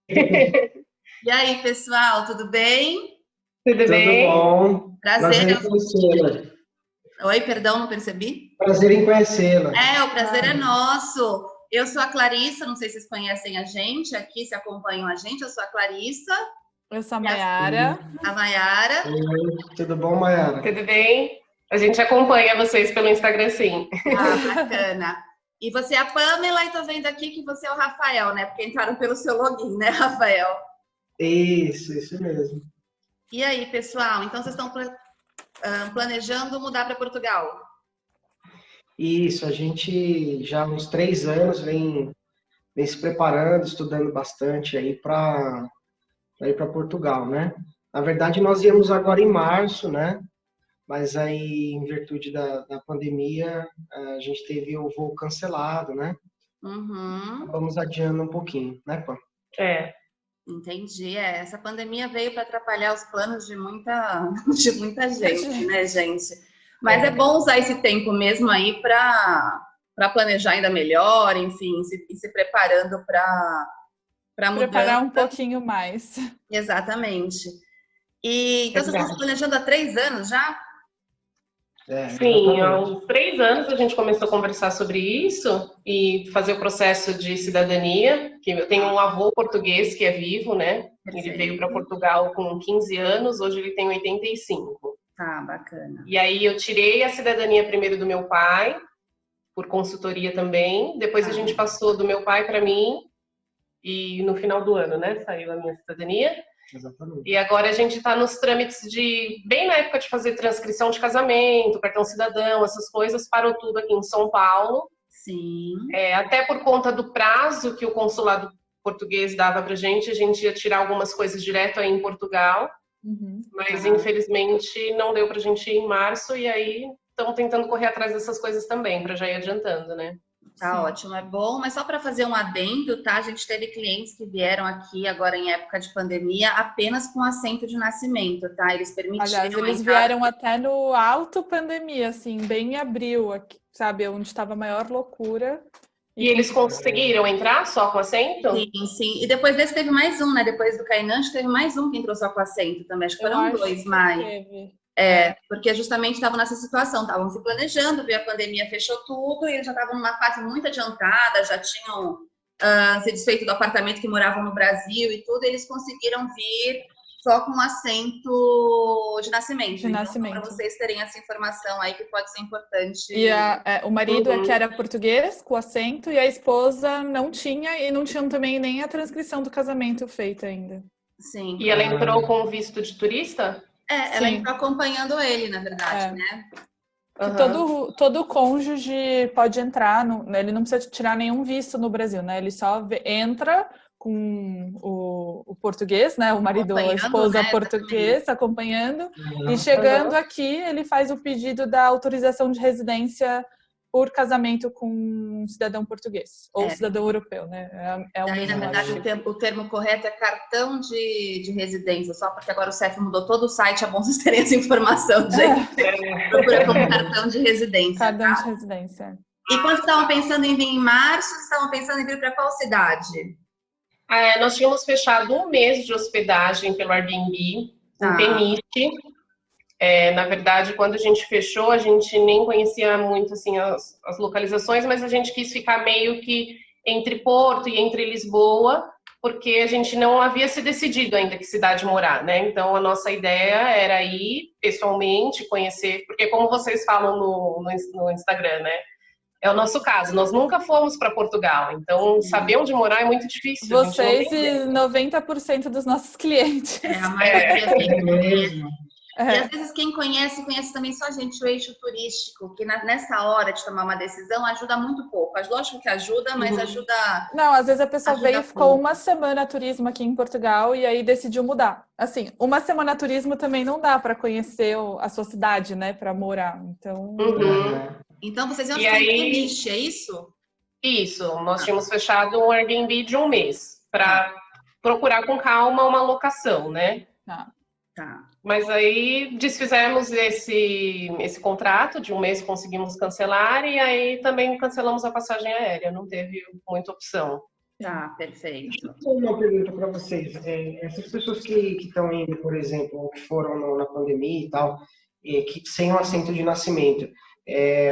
E aí, pessoal, tudo bem? Tudo Tudo bem? bom? Prazer. Prazer em conhecê-la. Oi, perdão, não percebi? Prazer em conhecê-la. O prazer é nosso. Eu sou a Clarissa, não sei se vocês conhecem a gente aqui, se acompanham a gente. Eu sou a Clarissa, Eu sou a Mayara. a Mayara. Oi, tudo bom, Mayara? Tudo bem? A gente acompanha vocês pelo Instagram, sim. Bacana. E você é a Pamela e tô vendo aqui que você é o Rafael, né? Porque entraram pelo seu login, né, Rafael? Isso mesmo. E aí, pessoal? Então vocês estão planejando mudar para Portugal? Isso, a gente já há uns 3 anos vem se preparando, estudando bastante aí para ir para Portugal, né? Na verdade, nós íamos agora em março, né? Mas aí, em virtude da pandemia, a gente teve o voo cancelado, né? Uhum. Vamos adiando um pouquinho, né, Pam? Entendi. Essa pandemia veio para atrapalhar os planos de muita gente, né, gente? Mas é bom usar esse tempo mesmo aí para planejar ainda melhor, enfim, se preparando para mudança. Preparar um pouquinho mais. Exatamente. E então vocês estão se planejando há 3 anos já? Sim, há uns 3 anos a gente começou a conversar sobre isso e fazer o processo de cidadania, que eu tenho um avô português que é vivo, né? Ele veio para Portugal com 15 anos, hoje ele tem 85. Tá, bacana. E aí eu tirei a cidadania primeiro do meu pai, por consultoria também, depois a gente passou do meu pai para mim, e no final do ano, né, saiu a minha cidadania. Exatamente. E agora a gente está nos trâmites bem na época de fazer transcrição de casamento, cartão cidadão, essas coisas, parou tudo aqui em São Paulo. Sim. Até por conta do prazo que o consulado português dava pra gente, a gente ia tirar algumas coisas direto aí em Portugal. Mas infelizmente não deu pra gente ir em março, e aí estamos tentando correr atrás dessas coisas também, para já ir adiantando, né? Tá ótimo, é bom, mas só para fazer um adendo, tá? A gente teve clientes que vieram aqui agora em época de pandemia apenas com assento de nascimento, tá? Eles permitiram. Aliás, eles vieram até no alto pandemia, assim, bem em abril, aqui, sabe? Onde estava a maior loucura. E eles conseguiram entrar só com assento? Sim. E depois desse teve mais um, né? Depois do Kainan, teve mais um que entrou só com assento também. Acho que foram 2 mais. Porque justamente estavam nessa situação, estavam se planejando, veio a pandemia, fechou tudo, e eles já estavam numa fase muito adiantada, já tinham se desfeito do apartamento que moravam no Brasil e tudo, e eles conseguiram vir só com assento de nascimento. Então, para vocês terem essa informação aí que pode ser importante. E o marido que era português, com assento, e a esposa não tinha, e não tinham também nem a transcrição do casamento feita ainda. Sim. E ela entrou com visto de turista? Ela entrou acompanhando ele, na verdade, né? Todo cônjuge pode entrar, ele não precisa tirar nenhum visto no Brasil, né? Ele só entra com o português, né? O marido ou a esposa português acompanhando. E chegando aqui, ele faz o pedido da autorização de residência por casamento com um cidadão português ou cidadão europeu, né? Aí, na verdade, o termo correto é cartão de residência, só porque agora o CEF mudou todo o site, é bom vocês terem essa informação, gente. Procura como cartão de residência. Cartão de residência. E quando estavam pensando em vir em março, estavam pensando em vir para qual cidade? Nós tínhamos fechado 1 mês de hospedagem pelo Airbnb, em Peniche. Na verdade, quando a gente fechou, a gente nem conhecia muito assim, as localizações, mas a gente quis ficar meio que entre Porto e entre Lisboa, porque a gente não havia se decidido ainda que cidade morar, né? Então, a nossa ideia era ir pessoalmente, conhecer, porque como vocês falam no Instagram, né? É o nosso caso, nós nunca fomos para Portugal, então saber onde morar é muito difícil. Vocês e 90% dos nossos clientes. A maioria mesmo. E às vezes quem conhece também só a gente, o eixo turístico, que nessa hora de tomar uma decisão ajuda muito pouco. Lógico que ajuda, mas ajuda. Não, às vezes a pessoa veio e ficou 1 semana turismo aqui em Portugal e aí decidiu mudar. Assim, 1 semana turismo também não dá para conhecer a sua cidade, né, para morar. Então. Então vocês iam ficar em Peniche, é isso? Isso, nós tínhamos fechado um Airbnb de 1 mês para procurar com calma uma locação, né? Tá. Mas aí desfizemos esse contrato de 1 mês, conseguimos cancelar, e aí também cancelamos a passagem aérea, não teve muita opção. Tá, perfeito. Uma pergunta para vocês. Essas pessoas que estão indo, por exemplo, ou que foram na pandemia e tal, que sem um assento de nascimento,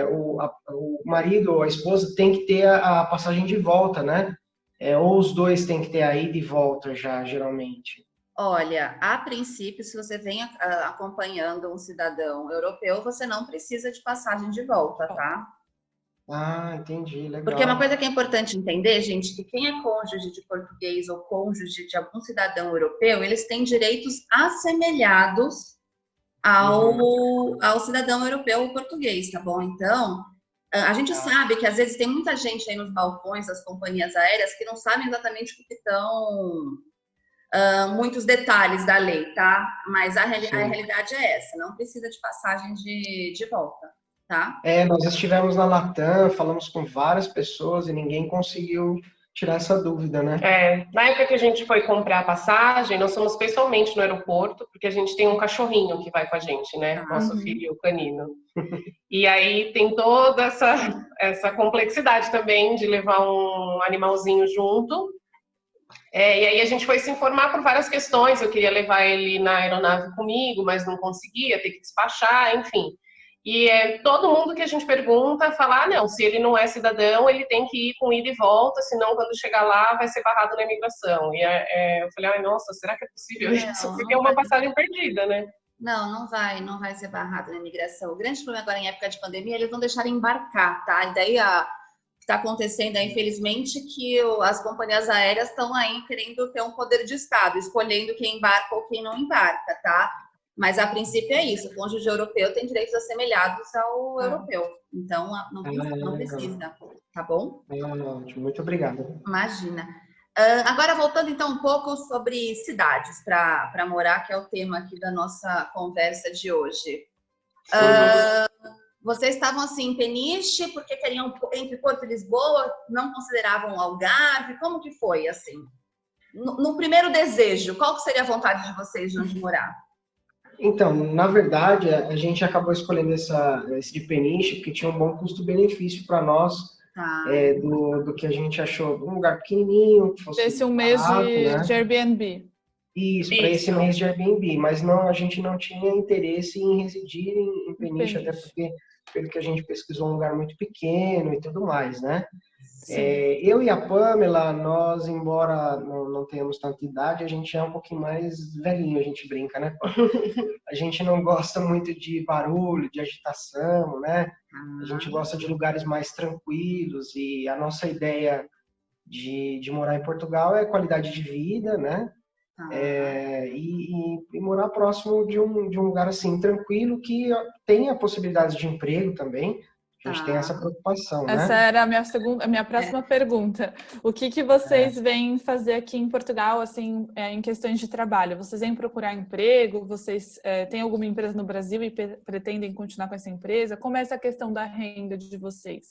o marido ou a esposa tem que ter a passagem de volta, né? Ou os dois têm que ter a ida e volta já, geralmente. Olha, a princípio, se você vem acompanhando um cidadão europeu, você não precisa de passagem de volta, tá? Ah, entendi, legal. Porque uma coisa que é importante entender, gente, que quem é cônjuge de português ou cônjuge de algum cidadão europeu, eles têm direitos assemelhados ao cidadão europeu ou português, tá bom? Então, a gente sabe que às vezes tem muita gente aí nos balcões das companhias aéreas que não sabem exatamente o que estão... muitos detalhes da lei, tá? Mas a realidade é essa, não precisa de passagem de volta, tá? Nós estivemos na Latam, falamos com várias pessoas e ninguém conseguiu tirar essa dúvida, né? Na época que a gente foi comprar a passagem, nós fomos pessoalmente no aeroporto, porque a gente tem um cachorrinho que vai com a gente, né? Nosso filho canino. E aí tem toda essa complexidade também de levar um animalzinho junto. E aí a gente foi se informar por várias questões. Eu queria levar ele na aeronave comigo, mas não conseguia, ter que despachar, enfim. E todo mundo que a gente pergunta fala, não, se ele não é cidadão, ele tem que ir com ida e volta, senão quando chegar lá vai ser barrado na imigração. E eu falei, nossa, será que é possível isso? Porque é uma passagem perdida, né? Não vai ser barrado na imigração. O grande problema agora em época de pandemia, eles não deixaram embarcar, tá? E daí está acontecendo, infelizmente, que as companhias aéreas estão aí querendo ter um poder de Estado, escolhendo quem embarca ou quem não embarca, tá? Mas, a princípio, é isso. O cônjuge europeu tem direitos assemelhados ao europeu. Então, não precisa, tá bom? Muito obrigado. Imagina. Agora, voltando, então, um pouco sobre cidades para morar, que é o tema aqui da nossa conversa de hoje. Vocês estavam, assim, em Peniche, porque queriam entre Porto e Lisboa, não consideravam Algarve? Como que foi, assim? No primeiro desejo, qual que seria a vontade de vocês de onde morar? Então, na verdade, a gente acabou escolhendo esse de Peniche porque tinha um bom custo-benefício para nós, do que a gente achou. Um lugar pequenininho, que fosse esse mês de Airbnb. Isso, para esse mês de Airbnb. Mas a gente não tinha interesse em residir em Peniche, até porque, pelo que a gente pesquisou, um lugar muito pequeno e tudo mais, né? Eu e a Pamela, nós, embora não tenhamos tanta idade, a gente é um pouquinho mais velhinho, a gente brinca, né? A gente não gosta muito de barulho, de agitação, né? A gente gosta de lugares mais tranquilos e a nossa ideia de morar em Portugal é qualidade de vida, né? E morar próximo de um lugar assim tranquilo que tenha possibilidades de emprego também. A gente tem essa preocupação, né? Essa era a minha próxima pergunta. O que vocês vêm fazer aqui em Portugal, assim, em questões de trabalho? Vocês vêm procurar emprego? Vocês têm alguma empresa no Brasil e pretendem continuar com essa empresa? Como é essa questão da renda de vocês?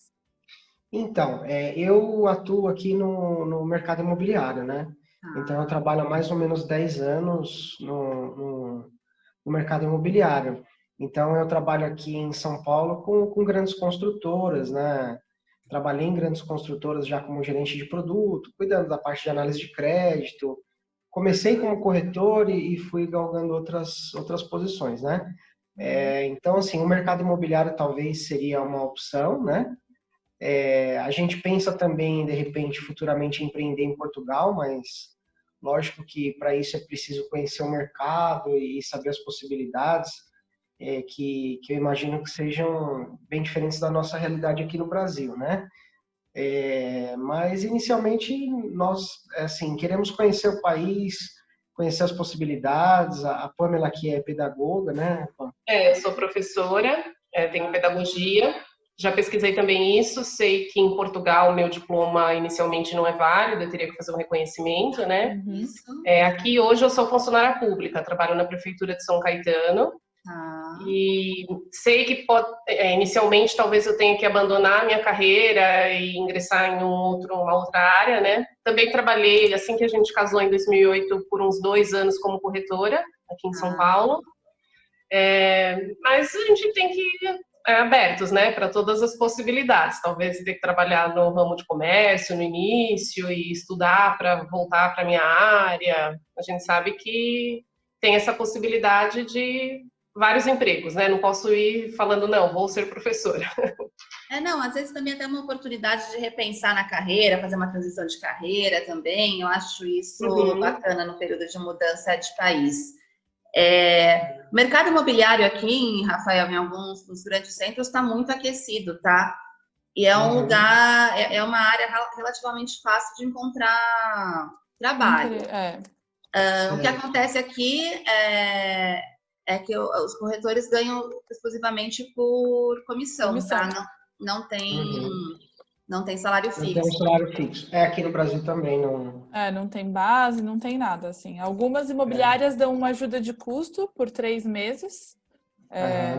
Então, eu atuo aqui no mercado imobiliário, né? Então, eu trabalho há mais ou menos 10 anos no mercado imobiliário. Então, eu trabalho aqui em São Paulo com grandes construtoras, né? Trabalhei em grandes construtoras já como gerente de produto, cuidando da parte de análise de crédito. Comecei como corretor e fui galgando outras posições, né? Então, assim, o mercado imobiliário talvez seria uma opção, né? A gente pensa também, de repente, futuramente empreender em Portugal, mas lógico que para isso é preciso conhecer o mercado e saber as possibilidades. Que eu imagino que sejam bem diferentes da nossa realidade aqui no Brasil, né? Mas, inicialmente, nós, assim, queremos conhecer o país, conhecer as possibilidades. A Pamela aqui é pedagoga, né? Eu sou professora, tenho pedagogia. Já pesquisei também isso, sei que em Portugal o meu diploma inicialmente não é válido, eu teria que fazer um reconhecimento, né? Aqui hoje eu sou funcionária pública, trabalho na Prefeitura de São Caetano. E sei que inicialmente talvez eu tenha que abandonar a minha carreira e ingressar em uma outra área, né? Também trabalhei, assim que a gente casou em 2008, por uns 2 anos como corretora aqui em São Paulo. Mas a gente tem que abertos, né, para todas as possibilidades. Talvez ter que trabalhar no ramo de comércio no início e estudar para voltar para a minha área. A gente sabe que tem essa possibilidade de vários empregos, né? Não posso ir falando, não, vou ser professora. Não, às vezes também é até uma oportunidade de repensar na carreira, fazer uma transição de carreira também. Eu acho isso bacana no período de mudança de país. O mercado imobiliário aqui, Rafael, em alguns dos grandes centros, está muito aquecido, tá? E é um lugar, é uma área relativamente fácil de encontrar trabalho. O que acontece aqui é que os corretores ganham exclusivamente por comissão. Tá? Não tem salário fixo. Não tem um salário fixo. Aqui no Brasil também não. Não tem base, não tem nada, assim. Algumas imobiliárias dão uma ajuda de custo por 3 meses,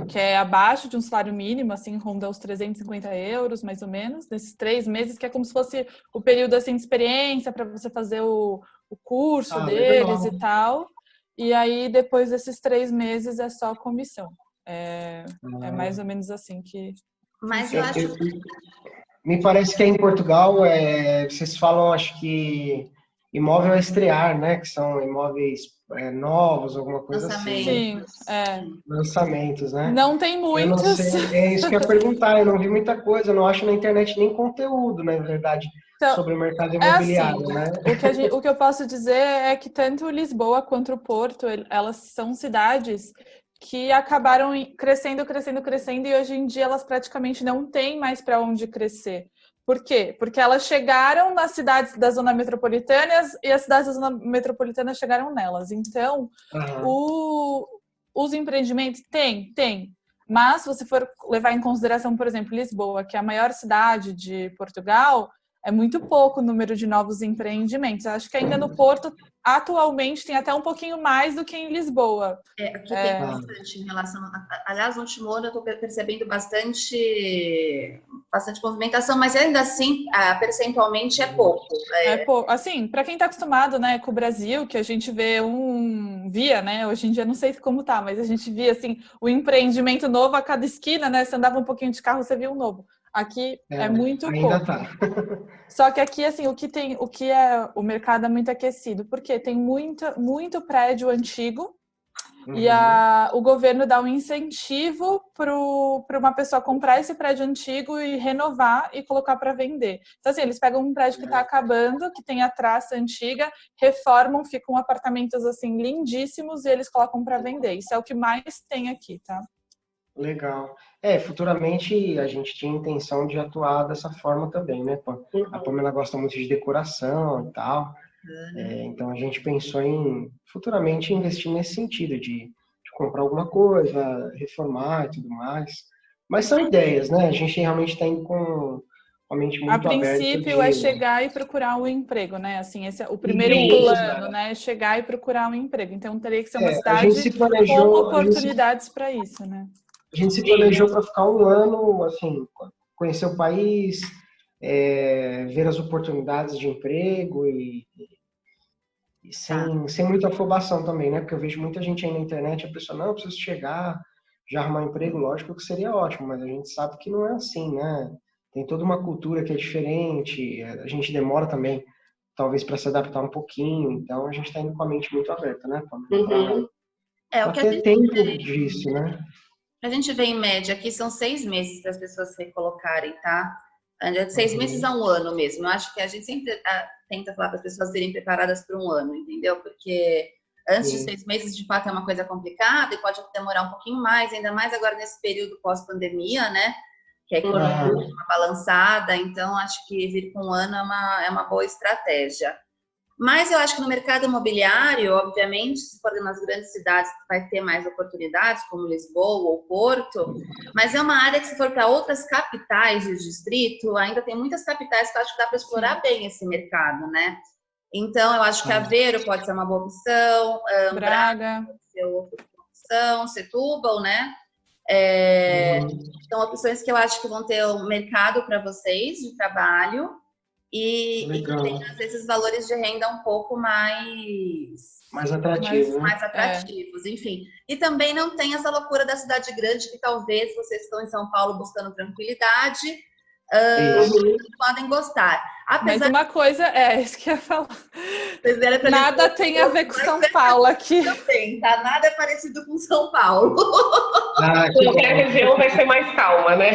que é abaixo de um salário mínimo, assim, ronda os 350 euros, mais ou menos, nesses 3 meses, que é como se fosse o período, assim, de experiência para você fazer o curso deles legal. E tal. E aí, depois desses 3 meses, é só comissão. É mais ou menos assim que... Mas eu acho... Me parece que em Portugal, vocês falam, acho que imóvel a estrear, né? Que são imóveis novos, alguma coisa assim. Sim, Lançamentos, né? Não tem muitos. Eu não sei, é isso que eu ia perguntar, eu não vi muita coisa, eu não acho na internet nem conteúdo, na verdade, então, sobre o mercado imobiliário, assim, né? O que eu posso dizer é que tanto Lisboa quanto o Porto, elas são cidades que acabaram crescendo e hoje em dia elas praticamente não têm mais para onde crescer. Por quê? Porque elas chegaram nas cidades da zona metropolitana e as cidades da zona metropolitana chegaram nelas. Então, os empreendimentos tem. Mas se você for levar em consideração, por exemplo, Lisboa, que é a maior cidade de Portugal, é muito pouco o número de novos empreendimentos. Eu acho que ainda no Porto, atualmente, tem até um pouquinho mais do que em Lisboa. Aqui tem bastante em relação... Aliás, no último ano eu estou percebendo bastante movimentação, mas ainda assim, percentualmente é pouco. Pouco. Assim, para quem está acostumado, né, com o Brasil, que a gente via, né, hoje em dia não sei como tá, mas a gente via, assim, o empreendimento novo a cada esquina, né, você andava um pouquinho de carro, você via um novo. Aqui é muito ainda pouco. Tá. Só que aqui, assim, o mercado é muito aquecido, porque tem muito prédio antigo e o governo dá um incentivo para uma pessoa comprar esse prédio antigo e renovar e colocar para vender. Então, assim, eles pegam um prédio que está acabando, que tem a traça antiga, reformam, ficam apartamentos, assim, lindíssimos e eles colocam para vender. Isso é o que mais tem aqui, tá? Legal. Futuramente a gente tinha intenção de atuar dessa forma também, né? A Pamela gosta muito de decoração e tal. Então a gente pensou em futuramente investir nesse sentido de comprar alguma coisa, reformar e tudo mais. Mas são ideias, né? A gente realmente está indo com a mente muito aberta. A princípio é chegar e procurar um emprego, né? Assim, esse é o primeiro plano, né? É chegar e procurar um emprego. Então teria que ser uma cidade com oportunidades para isso, né? A gente se planejou para ficar um ano, assim, conhecer o país, ver as oportunidades de emprego e sem muita afobação também, né? Porque eu vejo muita gente aí na internet, a pessoa, não, eu preciso chegar, já arrumar um emprego, lógico que seria ótimo, mas a gente sabe que não é assim, né? Tem toda uma cultura que é diferente, a gente demora também, talvez, para se adaptar um pouquinho, então a gente está indo com a mente muito aberta, né? O que ter tempo disso, né? A gente vê em média aqui são 6 meses para as pessoas se recolocarem, tá? 6 meses a um ano mesmo. Eu acho que a gente sempre tenta falar para as pessoas serem preparadas para um ano, entendeu? Porque antes de 6 meses, de fato, é uma coisa complicada e pode demorar um pouquinho mais, ainda mais agora nesse período pós-pandemia, né? Que a economia é uma balançada, então acho que vir com um ano é uma boa estratégia. Mas eu acho que no mercado imobiliário, obviamente, se for nas grandes cidades, vai ter mais oportunidades, como Lisboa ou Porto, mas é uma área que, se for para outras capitais do distrito, ainda tem muitas capitais que eu acho que dá para explorar bem esse mercado, né? Então, eu acho que Aveiro pode ser uma boa opção, Braga pode ser outra opção, Setúbal, né? São opções que eu acho que vão ter um mercado para vocês de trabalho. e tem, às vezes, valores de renda um pouco mais atrativos, mais atrativos, enfim. E também não tem essa loucura da cidade grande, que talvez vocês estão em São Paulo buscando tranquilidade, podem gostar. Mas uma coisa isso que eu ia falar. Nada tem a ver com São Paulo aqui. Também, tá? Nada é parecido com São Paulo. Qualquer região vai ser mais calma, né?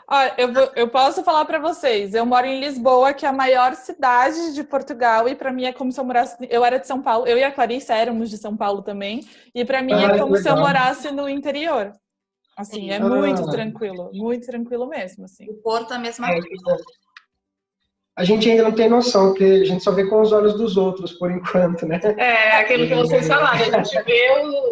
Olha, eu posso falar para vocês, eu moro em Lisboa, que é a maior cidade de Portugal, e para mim é como se eu morasse... Eu era de São Paulo, eu e a Clarice éramos de São Paulo também, e para mim é como se eu morasse no interior. Assim, é muito tranquilo mesmo, assim. O Porto é a mesma coisa. A gente ainda não tem noção, porque a gente só vê com os olhos dos outros, por enquanto, né? Aquilo que vocês falaram, a gente vê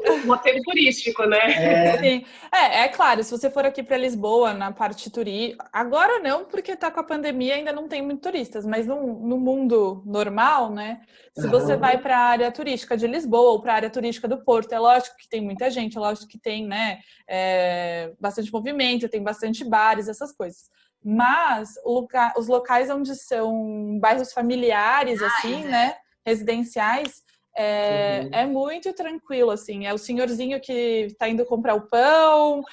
o roteiro turístico, né? Sim. É claro, se você for aqui para Lisboa, na parte turística, agora não, porque tá com a pandemia, ainda não tem muitos turistas, mas no mundo normal, né? Se você vai para a área turística de Lisboa ou para a área turística do Porto, é lógico que tem muita gente, é lógico que tem, né, bastante movimento, tem bastante bares, essas coisas. Mas os locais onde são bairros familiares, assim, né, residenciais, é muito tranquilo, assim. É o senhorzinho que está indo comprar o pão,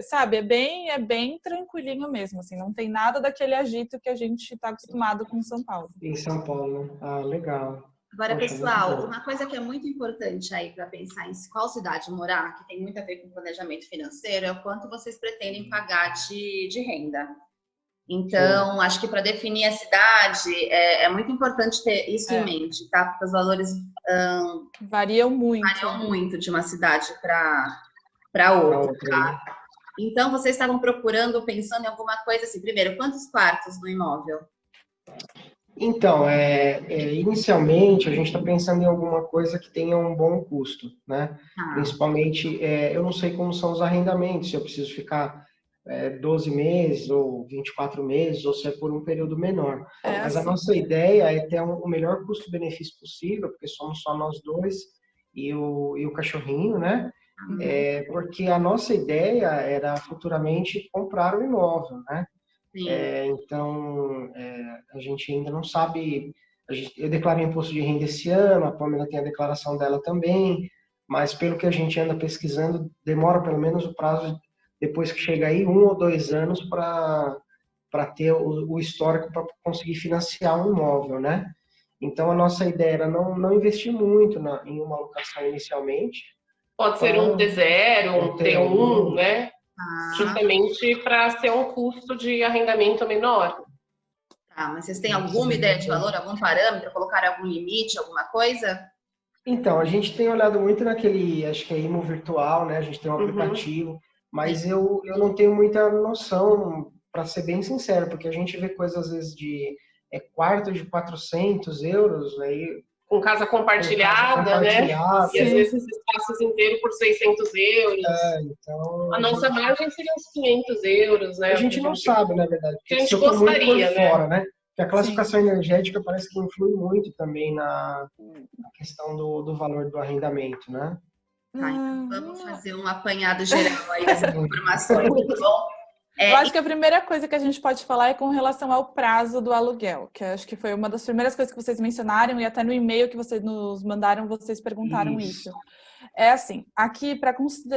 sabe? É bem tranquilinho mesmo, assim. Não tem nada daquele agito que a gente está acostumado com São Paulo. Em São Paulo, né? Ah, legal. Agora, pessoal, uma coisa que é muito importante aí para pensar em qual cidade morar, que tem muito a ver com planejamento financeiro, é o quanto vocês pretendem pagar de renda. Então, acho que para definir a cidade, é muito importante ter isso em mente, tá? Porque os valores variam muito de uma cidade para outra, tá? Então, vocês estavam pensando em alguma coisa assim. Primeiro, quantos quartos no imóvel? Então, inicialmente a gente está pensando em alguma coisa que tenha um bom custo, né? Principalmente, eu não sei como são os arrendamentos, se eu preciso ficar 12 meses ou 24 meses, ou se é por um período menor. Mas a nossa ideia é ter o melhor custo-benefício possível, porque somos só nós dois e o cachorrinho, né? Porque a nossa ideia era futuramente comprar um imóvel, né? Então, a gente ainda não sabe. Eu declarei imposto de renda esse ano, a Pamela tem a declaração dela também, mas pelo que a gente anda pesquisando, demora pelo menos o prazo, depois que chega aí, 1 ou 2 anos para ter o histórico para conseguir financiar um imóvel, né? Então, a nossa ideia era não investir muito em uma locação inicialmente. Pode ser um T0, um T1, né? Justamente para ser um custo de arrendamento menor. Mas vocês têm alguma ideia de valor, algum parâmetro, colocar algum limite, alguma coisa? Então, a gente tem olhado muito naquele, acho que é Imo Virtual, né? A gente tem um aplicativo, mas eu não tenho muita noção, para ser bem sincero, porque a gente vê coisas às vezes de quarto de 400 euros, aí com casa compartilhada, né? E às vezes espaços inteiros por 600 euros. Então, a nossa margem seria uns 500 euros, né? A gente não sabe, na verdade. Que a gente gostaria, né? Fora, né? Porque a classificação energética parece que influi muito também na questão do valor do arrendamento, né? Então vamos fazer um apanhado geral aí dessas informações, tá bom? Eu acho que a primeira coisa que a gente pode falar é com relação ao prazo do aluguel, que acho que foi uma das primeiras coisas que vocês mencionaram, e até no e-mail que vocês nos mandaram, vocês perguntaram isso. É assim, aqui, para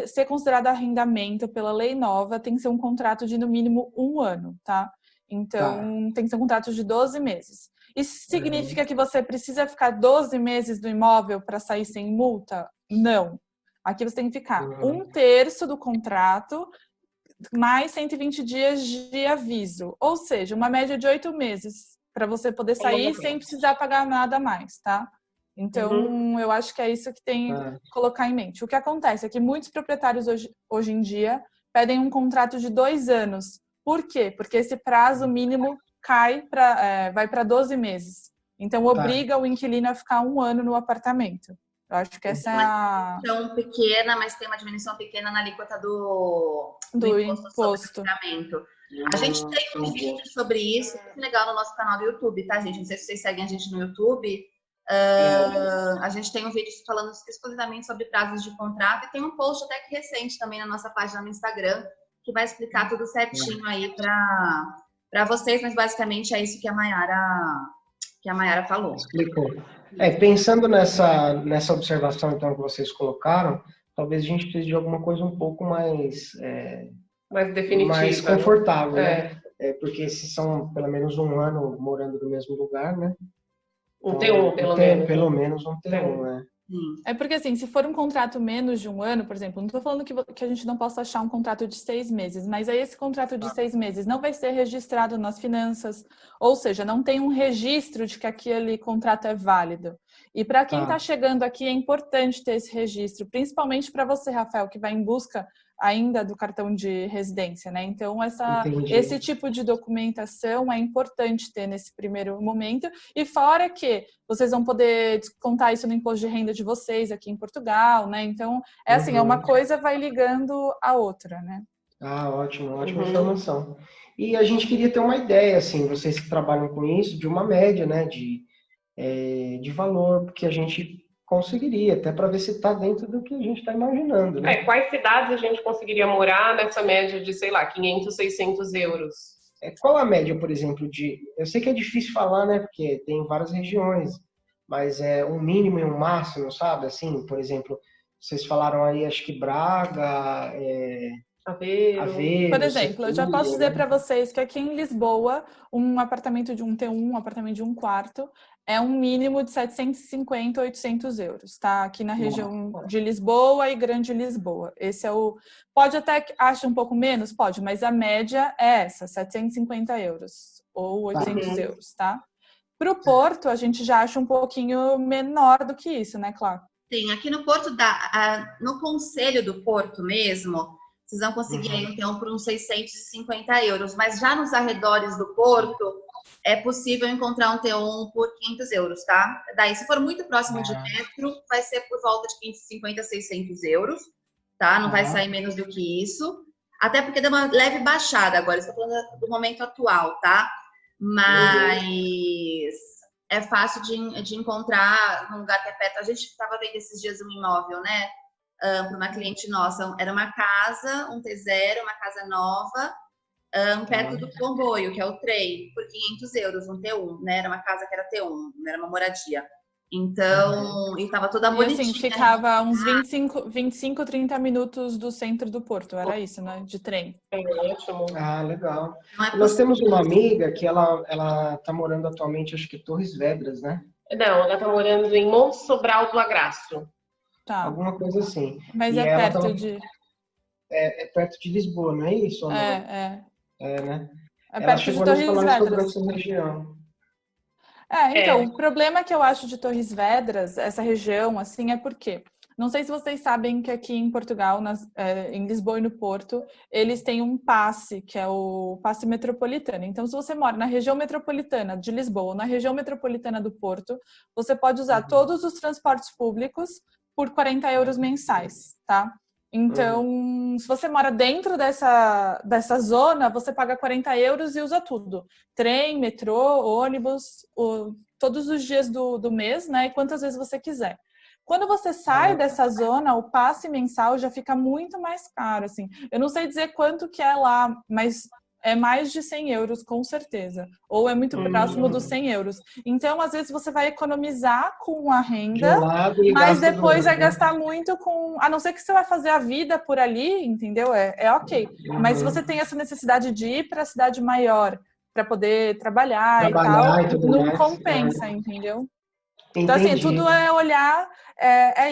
ser considerado arrendamento pela lei nova, tem que ser um contrato de no mínimo 1 ano, tá? Então, tem que ser um contrato de 12 meses. Isso significa que você precisa ficar 12 meses do imóvel para sair sem multa? Não. Aqui você tem que ficar 1/3 do contrato, mais 120 dias de aviso, ou seja, uma média de 8 meses para você poder sair sem precisar pagar nada mais, tá? Então, eu acho que é isso que tem que colocar em mente. O que acontece é que muitos proprietários hoje em dia pedem um contrato de 2 anos. Por quê? Porque esse prazo mínimo vai para 12 meses. Então, obriga o inquilino a ficar 1 ano no apartamento. Eu acho que essa é a... Então, pequena, mas tem uma diminuição pequena na alíquota do imposto sobre arrendamento. A gente tem um vídeo sobre isso, muito legal no nosso canal do YouTube, tá, gente? Não sei se vocês seguem a gente no YouTube. A gente tem um vídeo falando exclusivamente sobre prazos de contrato e tem um post até que recente também na nossa página no Instagram que vai explicar tudo certinho aí para para vocês, mas basicamente é isso que a Mayara falou. Explicou. Pensando nessa observação, então, que vocês colocaram, talvez a gente precise de alguma coisa um pouco mais definitiva, mais confortável, né? Porque se são pelo menos um ano morando no mesmo lugar, né? Um T1, pelo menos. Pelo menos um T1, né? É porque, assim, se for um contrato menos de um ano, por exemplo, não estou falando que a gente não possa achar um contrato de 6 meses, mas aí esse contrato de 6 meses não vai ser registrado nas finanças, ou seja, não tem um registro de que aquele contrato é válido. E para quem está chegando aqui, é importante ter esse registro, principalmente para você, Rafael, que vai em busca ainda do cartão de residência, né? Então, esse tipo de documentação é importante ter nesse primeiro momento. E fora que vocês vão poder descontar isso no imposto de renda de vocês aqui em Portugal, né? Então, assim, uma coisa vai ligando a outra, né? Ótima informação. E a gente queria ter uma ideia, assim, vocês que trabalham com isso, de uma média, né, de valor, porque a gente conseguiria, até para ver se está dentro do que a gente está imaginando, né? Quais cidades a gente conseguiria morar nessa média de, sei lá, 500, 600 euros? Qual a média, por exemplo, eu sei que é difícil falar, né, porque tem várias regiões, mas é um mínimo e um máximo, sabe? Assim, por exemplo, vocês falaram aí, acho que Braga, Aveiro. Por exemplo, eu já posso dizer para vocês que aqui em Lisboa, um apartamento de um T1, um apartamento de um quarto, é um mínimo de 750, 800 euros, tá? Aqui na região de Lisboa e Grande Lisboa. Esse é o... Pode até achar um pouco menos? Pode, mas a média é essa, 750 euros ou 800 euros, tá? Para o Porto, a gente já acha um pouquinho menor do que isso, né, Clara? Sim, aqui no Porto, no Conselho do Porto mesmo, vocês vão conseguir aí um T1 por uns 650 euros, mas já nos arredores do Porto, é possível encontrar um T1 por 500 euros, tá? Daí, se for muito próximo de metro, vai ser por volta de 550, 600 euros, tá? Não vai sair menos do que isso. Até porque deu uma leve baixada agora, estou falando do momento atual, tá? Mas é fácil de encontrar num lugar que é perto. A gente estava vendo esses dias um imóvel, né? Para uma cliente nossa. Era uma casa, um T0, uma casa nova, perto do comboio, que é o trem, por 500 euros, um T1, né? Era uma casa que era T1, não era uma moradia. Então, e estava toda bonitinha. E assim, ficava uns 25, 30 minutos do centro do Porto, era isso, né? De trem. Legal. Nós temos uma amiga que ela tá morando atualmente, acho que Torres Vedras, né? Não, ela tá morando em Monte Sobral do Agrácio. Tá. Alguma coisa assim. Mas é perto de... É perto de Lisboa, não é isso? né? É perto de Torres Vedras. Região. Então, o problema que eu acho de Torres Vedras, essa região, assim, é porque... Não sei se vocês sabem que aqui em Portugal, em Lisboa e no Porto, eles têm um passe, que é o passe metropolitano. Então, se você mora na região metropolitana de Lisboa ou na região metropolitana do Porto, você pode usar todos os transportes públicos por 40 euros mensais, tá? Então, se você mora dentro dessa zona, você paga 40 euros e usa tudo. Trem, metrô, ônibus, todos os dias do mês, né? E quantas vezes você quiser. Quando você sai dessa zona, o passe mensal já fica muito mais caro, assim. Eu não sei dizer quanto que é lá, mas é mais de 100 euros, com certeza. Ou é muito próximo dos 100 euros. Então, às vezes, você vai economizar com a renda, mas depois vai gastar muito com... A não ser que você vai fazer a vida por ali, entendeu? É ok. Mas se você tem essa necessidade de ir para a cidade maior para poder trabalhar e tal, não compensa, entendeu? Então, assim, tudo é olhar,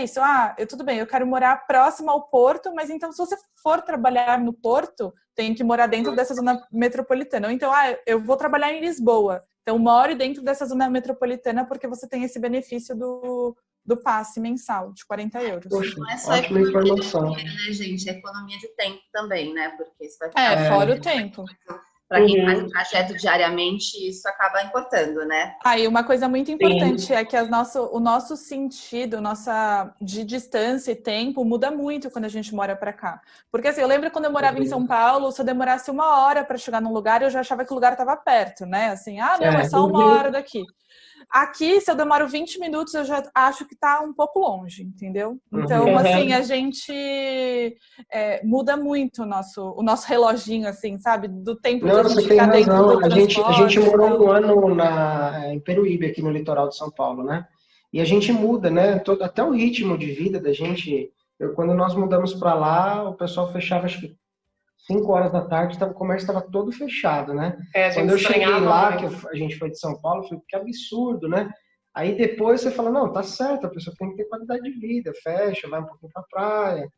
isso. Tudo bem, eu quero morar próximo ao Porto, mas então, se você for trabalhar no Porto, tem que morar dentro dessa zona metropolitana. Ou então, eu vou trabalhar em Lisboa, então more dentro dessa zona metropolitana porque você tem esse benefício do passe mensal de 40 euros. Poxa, não é só economia de dinheiro, né, gente? É economia de tempo também, né? Porque você vai ficar... fora o tempo. Para quem faz o trajeto diariamente, isso acaba importando, né? E uma coisa muito importante é que o nosso sentido, de distância e tempo muda muito quando a gente mora para cá. Porque assim, eu lembro quando eu morava em São Paulo, se eu demorasse 1 hora para chegar num lugar, eu já achava que o lugar estava perto, né? Assim, não, é só 1 hora daqui. Aqui, se eu demoro 20 minutos, eu já acho que tá um pouco longe, entendeu? Então, assim, a gente muda muito o nosso reloginho, assim, sabe? Do tempo de a gente ficar dentro do transporte. A gente morou um ano em Peruíbe, aqui no litoral de São Paulo, né? E a gente muda, né? Até o ritmo de vida da gente. Quando nós mudamos para lá, o pessoal fechava, acho que 5 horas da tarde, o comércio estava todo fechado, né? Quando eu cheguei lá, que a gente foi de São Paulo, eu falei, que absurdo, né? Aí depois você fala, não, tá certo, a pessoa tem que ter qualidade de vida, fecha, vai um pouquinho pra praia,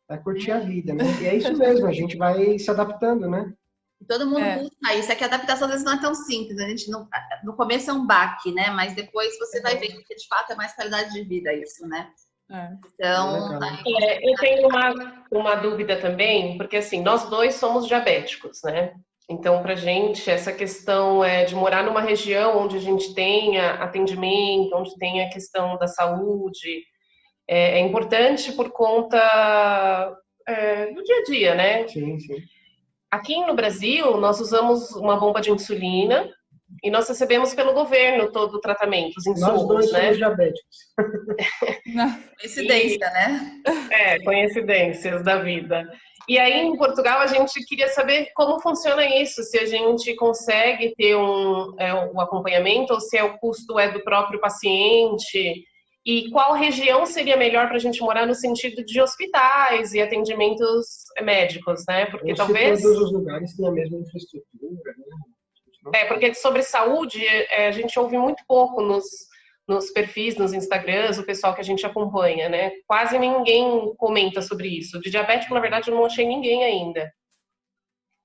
vai curtir a vida, né? E é isso mesmo, a gente vai se adaptando, né? Todo mundo busca isso, é que a adaptação às vezes não é tão simples, a gente não, no começo é um baque, né? Mas depois você vai ver que de fato é mais qualidade de vida isso, né? Então, eu tenho uma dúvida também, porque assim, nós dois somos diabéticos, né? Então, pra gente, essa questão de morar numa região onde a gente tenha atendimento, onde tenha a questão da saúde, é importante por conta do dia a dia, né? Sim, sim. Aqui no Brasil, nós usamos uma bomba de insulina e nós recebemos pelo governo todo o tratamento, os insumos, nós dois somos diabéticos. Coincidência, né? Coincidências da vida. E aí, em Portugal, a gente queria saber como funciona isso, se a gente consegue ter um acompanhamento ou se o custo é do próprio paciente e qual região seria melhor para a gente morar no sentido de hospitais e atendimentos médicos, né? Porque talvez... todos os lugares têm a mesma infraestrutura, né? Porque sobre saúde, a gente ouve muito pouco nos perfis, nos Instagrams, o pessoal que a gente acompanha, né? Quase ninguém comenta sobre isso. De diabético, na verdade, eu não achei ninguém ainda.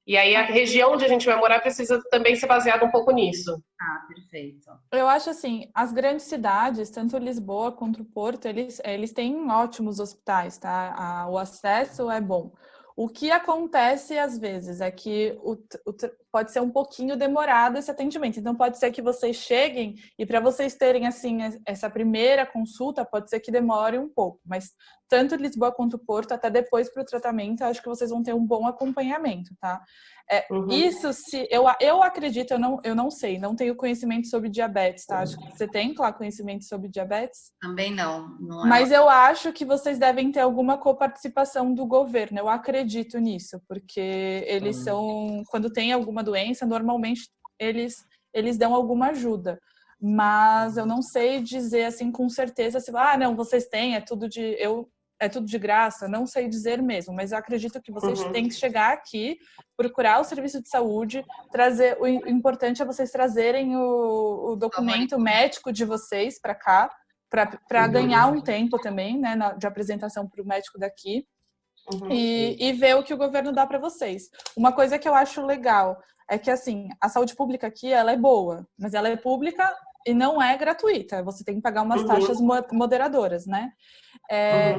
E aí a região onde a gente vai morar precisa também ser baseada um pouco nisso. Ah, perfeito. Eu acho assim, as grandes cidades, tanto Lisboa quanto o Porto, eles têm ótimos hospitais, tá? O acesso é bom. O que acontece às vezes é que pode ser um pouquinho demorado esse atendimento. Então pode ser que vocês cheguem e para vocês terem assim essa primeira consulta pode ser que demore um pouco, mas tanto Lisboa quanto Porto, até depois para o tratamento, eu acho que vocês vão ter um bom acompanhamento, tá? Isso se eu acredito, eu não sei, não tenho conhecimento sobre diabetes, tá? Acho que você tem, claro, conhecimento sobre diabetes? Também não. Mas eu acho que vocês devem ter alguma coparticipação do governo, eu acredito nisso, porque eles são, quando tem alguma doença, normalmente eles dão alguma ajuda. Mas eu não sei dizer assim com certeza se não, vocês têm, é tudo de graça, não sei dizer mesmo, mas eu acredito que vocês têm que chegar aqui, procurar o serviço de saúde, trazer. O importante é vocês trazerem o documento médico de vocês para cá, para ganhar um tempo também, né, de apresentação para o médico daqui, e ver o que o governo dá para vocês. Uma coisa que eu acho legal é que, assim, a saúde pública aqui, ela é boa, mas ela é pública e não é gratuita. Você tem que pagar umas taxas moderadoras, né?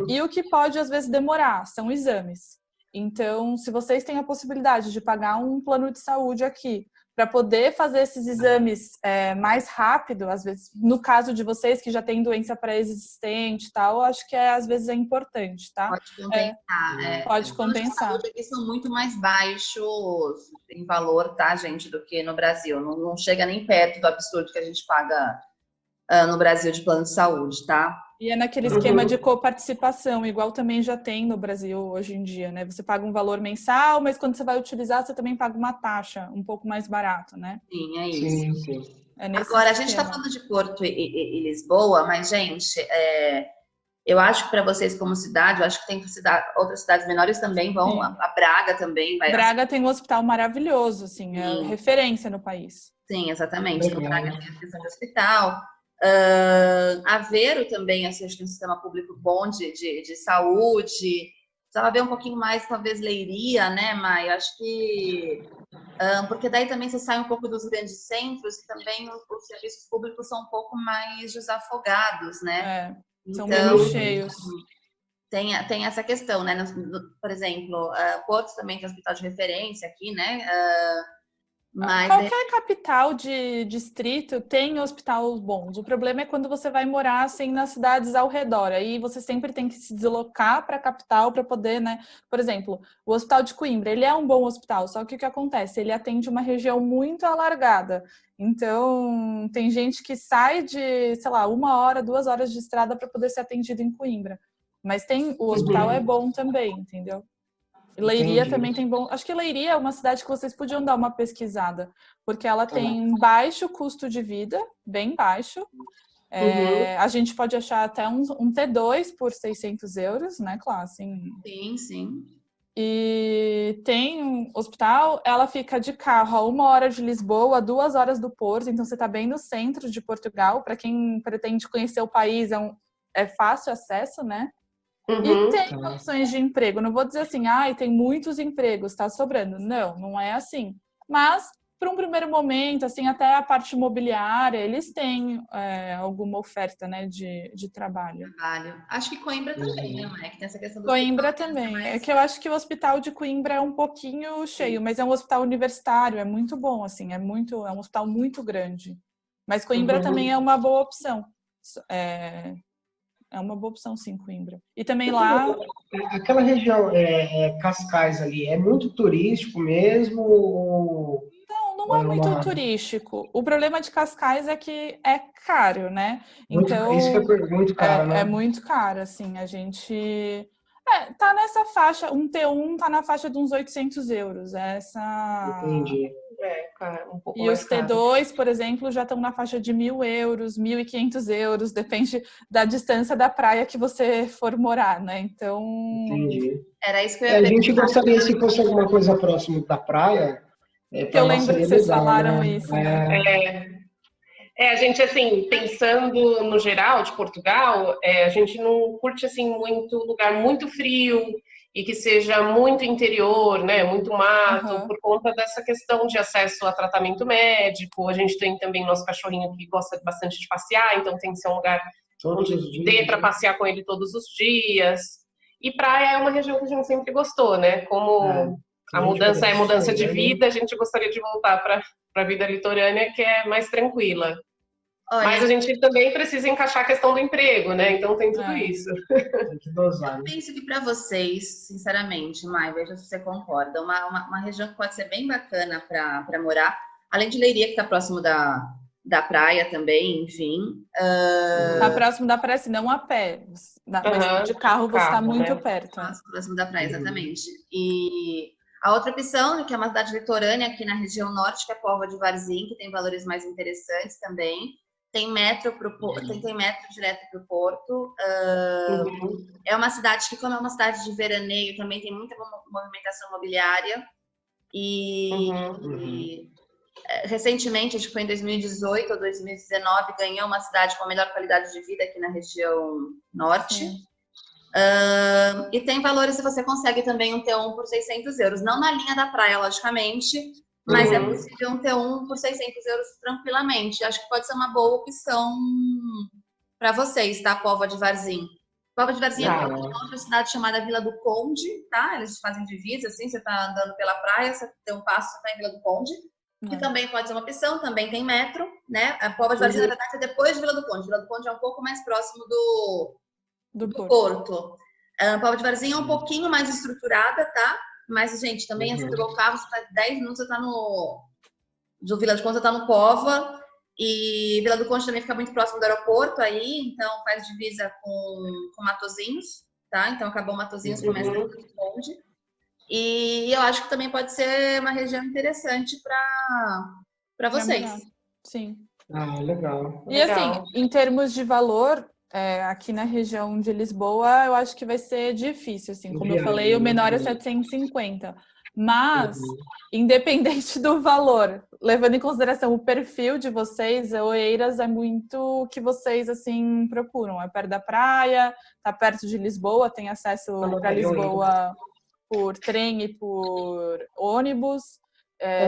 E o que pode, às vezes, demorar são exames. Então, se vocês têm a possibilidade de pagar um plano de saúde aqui para poder fazer esses exames mais rápido, às vezes, no caso de vocês que já têm doença pré-existente e tal, acho que às vezes é importante, tá? Pode compensar. Pode compensar. Os aqui são muito mais baixos em valor, tá, gente, do que no Brasil. Não chega nem perto do absurdo que a gente paga no Brasil de plano de saúde, tá? E é naquele esquema de coparticipação, igual também já tem no Brasil hoje em dia, né? Você paga um valor mensal, mas quando você vai utilizar, você também paga uma taxa um pouco mais barato, né? Sim, é isso. Sim. Agora, a gente está falando de Porto e Lisboa, mas, gente, eu acho que para vocês como cidade, eu acho que tem outras cidades menores também vão, a Braga também vai. Braga tem um hospital maravilhoso, assim, é referência no país. Sim, exatamente. No Braga tem a questão de hospital. Aveiro também, assim, acho que tem um sistema público bom de saúde. Precisava ver um pouquinho mais, talvez, Leiria, né, Mai? Acho que... porque daí também você sai um pouco dos grandes centros e também os serviços públicos são um pouco mais desafogados, né? São menos cheios. Tem essa questão, né? Por exemplo, Porto também tem hospital de referência aqui, né? Mas qualquer capital de distrito tem hospitais bons. O problema é quando você vai morar assim nas cidades ao redor. Aí você sempre tem que se deslocar para a capital para poder, né? Por exemplo, o Hospital de Coimbra, ele é um bom hospital, só que o que acontece? Ele atende uma região muito alargada. Então, tem gente que sai de, sei lá, 1 hora, 2 horas de estrada para poder ser atendido em Coimbra. Mas o hospital é bom também, entendeu? Leiria também tem bom. Acho que Leiria é uma cidade que vocês podiam dar uma pesquisada, porque ela tem um baixo custo de vida, bem baixo. A gente pode achar até um T2 por 600 euros, né, Cláudia? Sim, sim. E tem um hospital, ela fica de carro a 1 hora de Lisboa, 2 horas do Porto, então você está bem no centro de Portugal. Para quem pretende conhecer o país, é fácil acesso, né? E tem opções de emprego. Não vou dizer assim, tem muitos empregos, está sobrando. Não, não é assim. Mas, para um primeiro momento, assim, até a parte imobiliária, eles têm alguma oferta, né, de trabalho. Acho que Coimbra também, né, Mike? Tem essa questão do Coimbra também. É que eu acho que o hospital de Coimbra é um pouquinho cheio, mas é um hospital universitário, é muito bom, assim, é um hospital muito grande. Mas Coimbra também é uma boa opção. É uma boa opção, sim, Coimbra. E também lá... Aquela região, Cascais ali, é muito turístico mesmo? Não é muito turístico. O problema de Cascais é que é caro, né? Então, isso que é muito caro, né? É muito caro, assim. A gente... tá nessa faixa, um T1 tá na faixa de uns 800 euros. Entendi. Um pouco e mais os T2, por exemplo, já estão na faixa de 1.000 euros, 1.500 euros, depende da distância da praia que você for morar, né? Então... Entendi. Era isso que eu ia A gente gostaria, se fosse alguma coisa próximo da praia, que eu lembro que vocês falaram, né? Isso, né? A gente, assim, pensando no geral de Portugal, a gente não curte, assim, muito lugar muito frio e que seja muito interior, né, muito mato, por conta dessa questão de acesso a tratamento médico. A gente tem também nosso cachorrinho que gosta bastante de passear, então tem que ser um lugar onde dê para passear com ele todos os dias. E praia é uma região que a gente sempre gostou, né, como a mudança é mudança de vida, a gente gostaria de voltar para a vida litorânea, que é mais tranquila. Olha, mas a gente também precisa encaixar a questão do emprego, né? Então tem tudo isso. Tem que dosar. Eu penso que para vocês, sinceramente, Mai, veja se você concorda, uma região que pode ser bem bacana para morar, além de Leiria, que está próximo da praia também, enfim. Está próximo da praia, se não a pé. Mas de carro você está muito perto. Próximo da praia, exatamente. E a outra opção, que é uma cidade litorânea aqui na região norte, que é a Póvoa de Varzim, que tem valores mais interessantes também. Tem metro tem metro direto para o Porto. É uma cidade que, como é uma cidade de veraneio, também tem muita movimentação imobiliária. E recentemente, acho que foi em 2018 ou 2019, ganhou uma cidade com a melhor qualidade de vida aqui na região norte. E tem valores que você consegue também um T1 por 600 euros. Não na linha da praia, logicamente, mas é possível um T1 por 600 euros tranquilamente. Acho que pode ser uma boa opção para vocês, tá? Póvoa de Varzim. Póvoa de Varzim é uma outra cidade chamada Vila do Conde, tá? Eles fazem divisa, assim, você tá andando pela praia, você tem um passo, você tá em Vila do Conde, que também pode ser uma opção, também tem metro, né? A Póvoa de Varzim, na verdade, é depois de Vila do Conde. Vila do Conde é um pouco mais próximo do Porto. A Póvoa de Varzim é um pouquinho mais estruturada, tá? Mas, gente, também você pegou o carro, você tá 10 minutos, você tá do Vila do Conde, você tá no Póvoa. E Vila do Conde também fica muito próximo do aeroporto aí, então faz divisa com Matosinhos, tá? Então acabou Matosinhos, começa Vila do Conde. E eu acho que também pode ser uma região interessante para vocês. Sim. Legal. E assim, em termos de valor, aqui na região de Lisboa, eu acho que vai ser difícil, assim, como eu falei, o menor é 750. Mas, independente do valor, levando em consideração o perfil de vocês, Oeiras é muito o que vocês, assim, procuram. É perto da praia, tá perto de Lisboa, tem acesso para Lisboa por trem e por ônibus.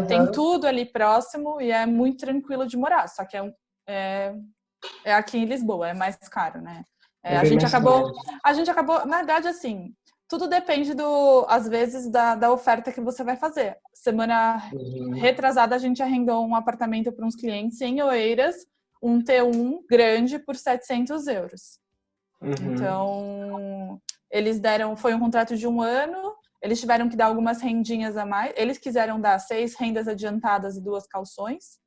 Tem tudo ali próximo e é muito tranquilo de morar, só que é aqui em Lisboa, é mais caro, né? A gente acabou, na verdade, assim, tudo depende, às vezes, da oferta que você vai fazer. Semana retrasada, a gente arrendou um apartamento para uns clientes em Oeiras, um T1 grande por 700 euros. Então, foi um contrato de 1 ano, eles tiveram que dar algumas rendinhas a mais. Eles quiseram dar 6 rendas adiantadas e 2 calções.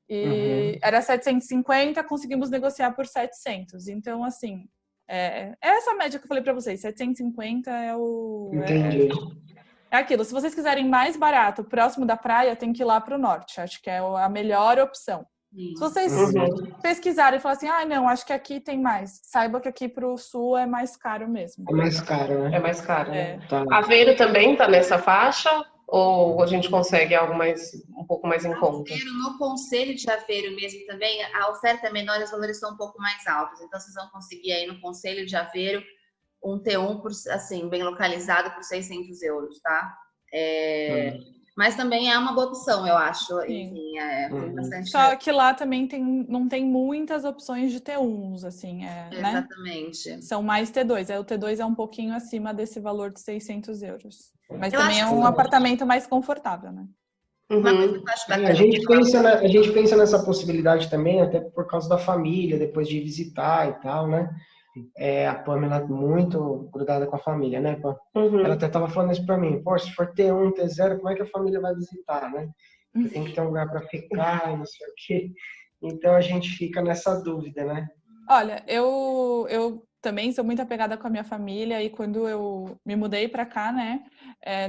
E era 750, conseguimos negociar por 700. Então, assim, é essa média que eu falei para vocês. 750 é o... Entendi. É aquilo. Se vocês quiserem mais barato, próximo da praia, tem que ir lá para o norte. Acho que é a melhor opção. Se vocês pesquisarem e falarem assim, não, acho que aqui tem mais. Saiba que aqui para o sul é mais caro mesmo. É mais caro, né? É mais caro, né? Tá. Aveiro também está nessa faixa? Ou a gente consegue algo um pouco mais em conta? No Conselho de Aveiro mesmo também, a oferta é menor e os valores são um pouco mais altos. Então, vocês vão conseguir aí no Conselho de Aveiro um T1, assim, bem localizado por 600 euros, tá? Mas também é uma boa opção, eu acho. Enfim, tem bastante... Só que lá também não tem muitas opções de T1s, assim, Exatamente. Né? São mais T2. O T2 é um pouquinho acima desse valor de 600 euros. Mas eu também é um apartamento mais confortável, né? Uma coisa que eu acho bacana. A gente pensa nessa possibilidade também, até por causa da família, depois de visitar e tal, né? A Pamela muito grudada com a família, né, Pam? Ela até tava falando isso pra mim. Pô, se for T1, T0, como é que a família vai visitar, né? Tem que ter um lugar para ficar, não sei o quê. Então a gente fica nessa dúvida, né? Olha, eu também sou muito apegada com a minha família e quando eu me mudei para cá, né?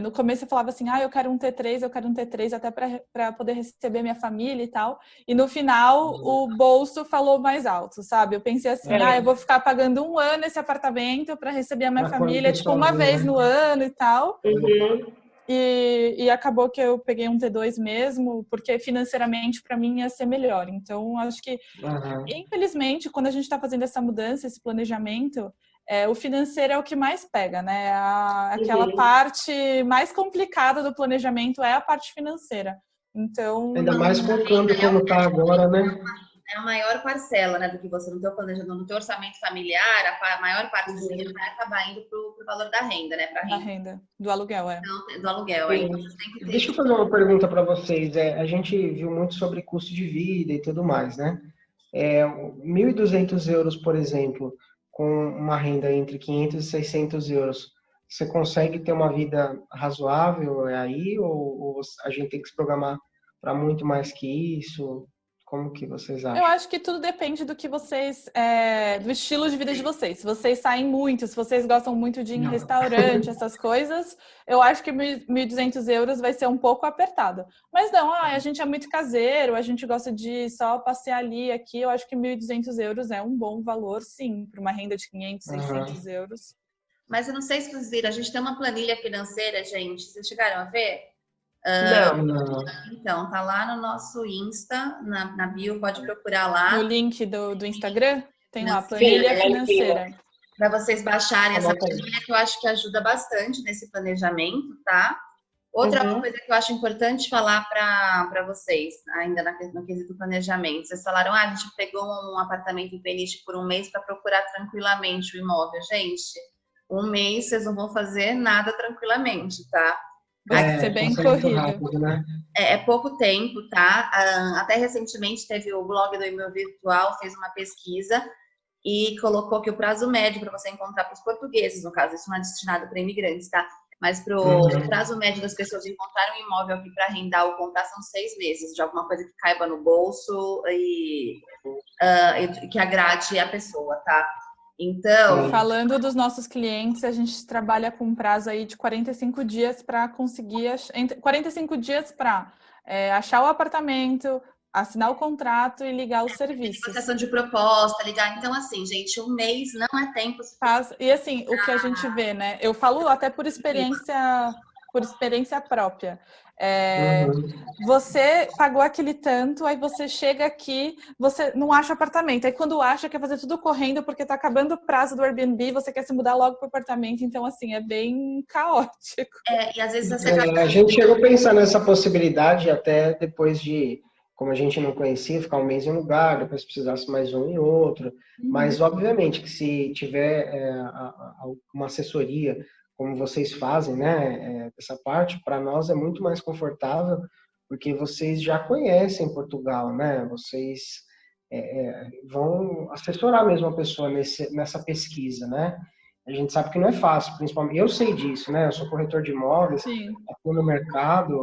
No começo eu falava assim, eu quero um T3 até para poder receber minha família e tal. E no final o bolso falou mais alto, sabe? Eu pensei assim, eu vou ficar pagando 1 ano esse apartamento para receber a minha família, tipo, uma vez no ano e tal. E acabou que eu peguei um T2 mesmo, porque financeiramente para mim ia ser melhor. Então, acho que, infelizmente, quando a gente está fazendo essa mudança, esse planejamento, o financeiro é o que mais pega, né? Aquela parte mais complicada do planejamento é a parte financeira. Então, ainda mais com o câmbio como está agora, né? É a maior parcela, né, do que você no teu planejamento, no teu orçamento familiar, a maior parte do dinheiro vai acabar indo pro valor da renda, né? Da renda, do aluguel, Então, do aluguel, então você tem que ter... Deixa eu fazer uma pergunta para vocês. A gente viu muito sobre custo de vida e tudo mais, né? 1.200 euros, por exemplo, com uma renda entre 500 e 600 euros, você consegue ter uma vida razoável aí? Ou a gente tem que se programar para muito mais que isso? Como que vocês acham? Eu acho que tudo depende do que vocês, do estilo de vida de vocês. Se vocês saem muito, se vocês gostam muito de ir em restaurante, essas coisas, eu acho que 1.200 euros vai ser um pouco apertado. Mas não, a gente é muito caseiro, a gente gosta de só passear ali, aqui. Eu acho que 1.200 euros é um bom valor, sim, para uma renda de 500, 600 euros. Mas eu não sei se vocês viram, a gente tem uma planilha financeira, gente. Vocês chegaram a ver? Não. Então, tá lá no nosso Insta, na bio, pode procurar lá. No link do Instagram, tem lá, planilha financeira. Para vocês baixarem essa planilha, que eu acho que ajuda bastante nesse planejamento, tá? Outra coisa que eu acho importante falar para vocês, ainda no quesito planejamento. Vocês falaram, a gente pegou um apartamento em Peniche por 1 mês para procurar tranquilamente o imóvel. Gente, 1 mês vocês não vão fazer nada tranquilamente, tá? Vai ser bem corrido. Rápido, né? É pouco tempo, tá? Até recentemente teve o blog do Imóvel Virtual, fez uma pesquisa e colocou que o prazo médio para você encontrar para os portugueses, no caso, isso não é destinado para imigrantes, tá? Mas para o prazo médio das pessoas encontrarem um imóvel aqui para arrendar ou comprar são 6 meses, de alguma coisa que caiba no bolso e que agrade a pessoa, tá? Então... Falando dos nossos clientes, a gente trabalha com um prazo aí de 45 dias para conseguir... 45 dias para achar o apartamento, assinar o contrato e ligar os serviços. Negociação de proposta, ligar. Então, assim, gente, 1 mês não é tempo suficiente. E assim, o que a gente vê, né? Eu falo até por experiência própria. Você pagou aquele tanto, aí você chega aqui, você não acha apartamento. Aí quando acha, quer fazer tudo correndo porque tá acabando o prazo do Airbnb, você quer se mudar logo pro apartamento. Então, assim, é bem caótico. E às vezes você a gente chegou a pensar nessa possibilidade até depois de, como a gente não conhecia, ficar 1 mês em um lugar, depois precisasse mais um em outro. Mas, obviamente, que se tiver uma assessoria como vocês fazem, né, essa parte, para nós é muito mais confortável, porque vocês já conhecem Portugal, né? Vocês vão assessorar mesmo a pessoa nessa pesquisa, né? A gente sabe que não é fácil, principalmente, eu sei disso, né? Eu sou corretor de imóveis, atuo no mercado,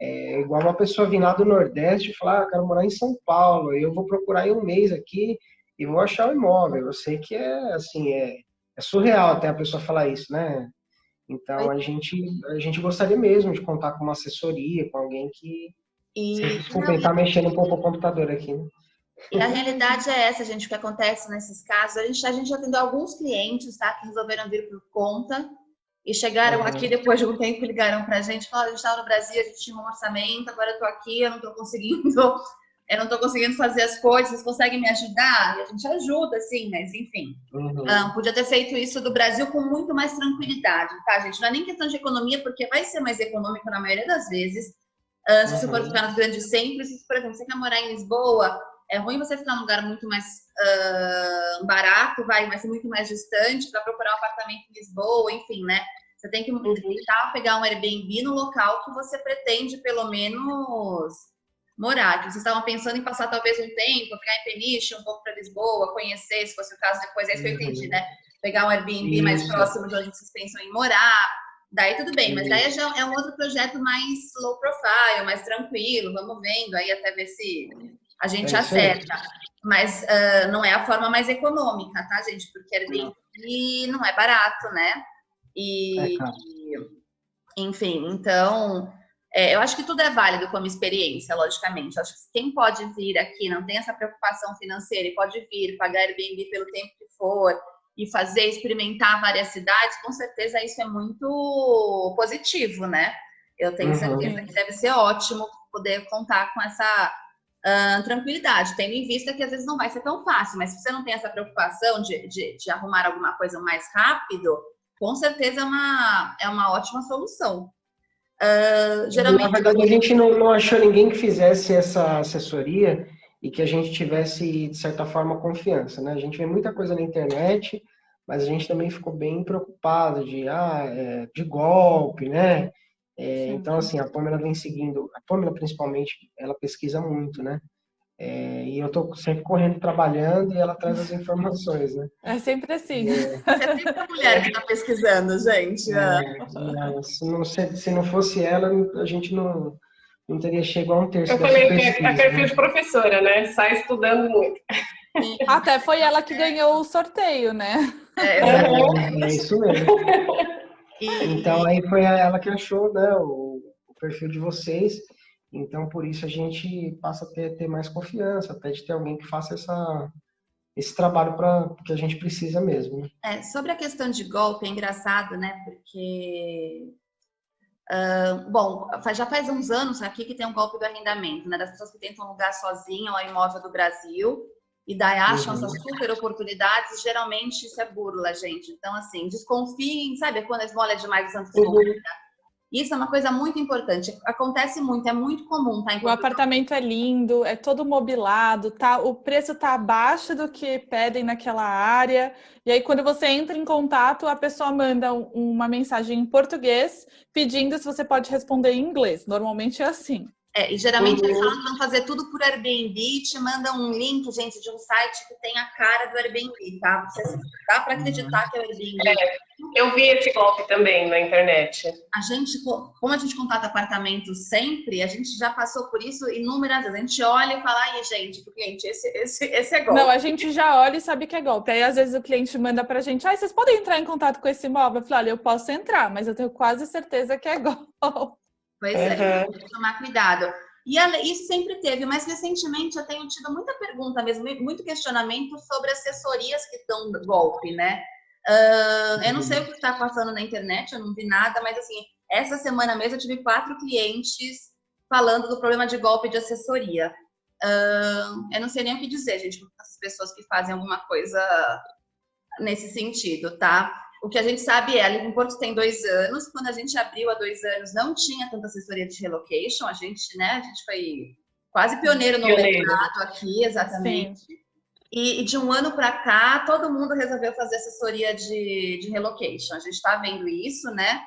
é igual uma pessoa vir lá do Nordeste e falar, quero morar em São Paulo, eu vou procurar em um mês aqui e vou achar o imóvel. Eu sei que assim, é surreal até a pessoa falar isso, né? Então, a gente gostaria mesmo de contar com uma assessoria, com alguém que... Desculpem, tá mexendo um pouco o computador aqui, né? E a realidade é essa, gente, o que acontece nesses casos. A gente já atendeu alguns clientes, tá? Que resolveram vir por conta e chegaram aqui depois de um tempo, ligaram pra gente, falaram, a gente estava no Brasil, a gente tinha um orçamento, agora eu tô aqui, eu não tô conseguindo fazer as coisas, vocês conseguem me ajudar? E a gente ajuda, sim, mas enfim. Podia ter feito isso do Brasil com muito mais tranquilidade, tá, gente? Não é nem questão de economia, porque vai ser mais econômico na maioria das vezes. Se você for ficar nos grandes centros, se, por exemplo, você quer morar em Lisboa, é ruim você ficar num lugar muito mais barato, vai ser muito mais distante para procurar um apartamento em Lisboa, enfim, né? Você tem que tentar pegar um Airbnb no local que você pretende, pelo menos, morar. Que vocês estavam pensando em passar talvez um tempo, ficar em Peniche, um pouco para Lisboa, conhecer, se fosse o caso, depois é isso que eu entendi, né? Pegar um Airbnb mais próximo de onde vocês pensam em morar. Daí tudo bem, mas daí já é um outro projeto mais low profile, mais tranquilo, vamos vendo aí até ver se a gente acerta. Mas não é a forma mais econômica, tá, gente? Porque Airbnb não é barato, né? Enfim, então, eu acho que tudo é válido como experiência, logicamente. Eu acho que quem pode vir aqui, não tem essa preocupação financeira e pode vir, pagar Airbnb pelo tempo que for e experimentar várias cidades, com certeza isso é muito positivo, né? Eu tenho certeza que deve ser ótimo poder contar com essa tranquilidade, tendo em vista que às vezes não vai ser tão fácil, mas se você não tem essa preocupação de arrumar alguma coisa mais rápido, com certeza é uma ótima solução. Geralmente... Na verdade, a gente não achou ninguém que fizesse essa assessoria e que a gente tivesse, de certa forma, confiança, né? A gente vê muita coisa na internet, mas a gente também ficou bem preocupado de golpe, né? Então, assim, a Pamela vem seguindo, a Pamela principalmente, ela pesquisa muito, né? E eu tô sempre correndo, trabalhando, e ela traz as informações, né? É sempre assim. É sempre a mulher que tá pesquisando, gente. Se não fosse ela, a gente não teria chegado a um terço. Eu falei que é perfil de professora, né? Sai estudando muito. Até foi ela que ganhou o sorteio, né? É isso mesmo. Então, aí foi ela que achou, né, o perfil de vocês. Então, por isso a gente passa a ter mais confiança, até de ter alguém que faça esse trabalho que a gente precisa mesmo. Né? Sobre a questão de golpe, é engraçado, né? Porque, bom, já faz uns anos aqui que tem um golpe do arrendamento, né? Das pessoas que tentam alugar sozinha o imóvel do Brasil e daí acham essas super oportunidades, geralmente isso é burla, gente. Então, assim, desconfiem, sabe? Quando a esmola é demais, o santo se convida. Isso é uma coisa muito importante. Acontece muito, é muito comum, tá? O apartamento é lindo, é todo mobilado, tá? O preço tá abaixo do que pedem naquela área. E aí, quando você entra em contato, a pessoa manda uma mensagem em português pedindo se você pode responder em inglês. Normalmente é assim. E geralmente eles falam que vão fazer tudo por Airbnb, te mandam um link, gente, de um site que tem a cara do Airbnb, tá? Dá para acreditar que é o Airbnb. Eu vi esse golpe também na internet. Como a gente contata apartamentos sempre, a gente já passou por isso inúmeras vezes. A gente olha e fala, aí, gente, pro cliente, esse é golpe. Não, a gente já olha e sabe que é golpe. Aí, às vezes, o cliente manda pra gente, vocês podem entrar em contato com esse imóvel? Eu falo, olha, eu posso entrar, mas eu tenho quase certeza que é golpe. Pois tem que tomar cuidado. E isso sempre teve, mas recentemente eu tenho tido muita pergunta mesmo, muito questionamento sobre assessorias que dão golpe, né? Eu não sei o que está passando na internet, eu não vi nada, mas assim, essa semana mesmo eu tive 4 clientes falando do problema de golpe de assessoria. Eu não sei nem o que dizer, gente, para essas pessoas que fazem alguma coisa nesse sentido, tá? O que a gente sabe ali em Porto tem 2 anos, quando a gente abriu há 2 anos não tinha tanta assessoria de relocation, a gente foi quase pioneiro no mercado aqui, exatamente. Sim. E de um ano para cá, todo mundo resolveu fazer assessoria de relocation. A gente está vendo isso, né?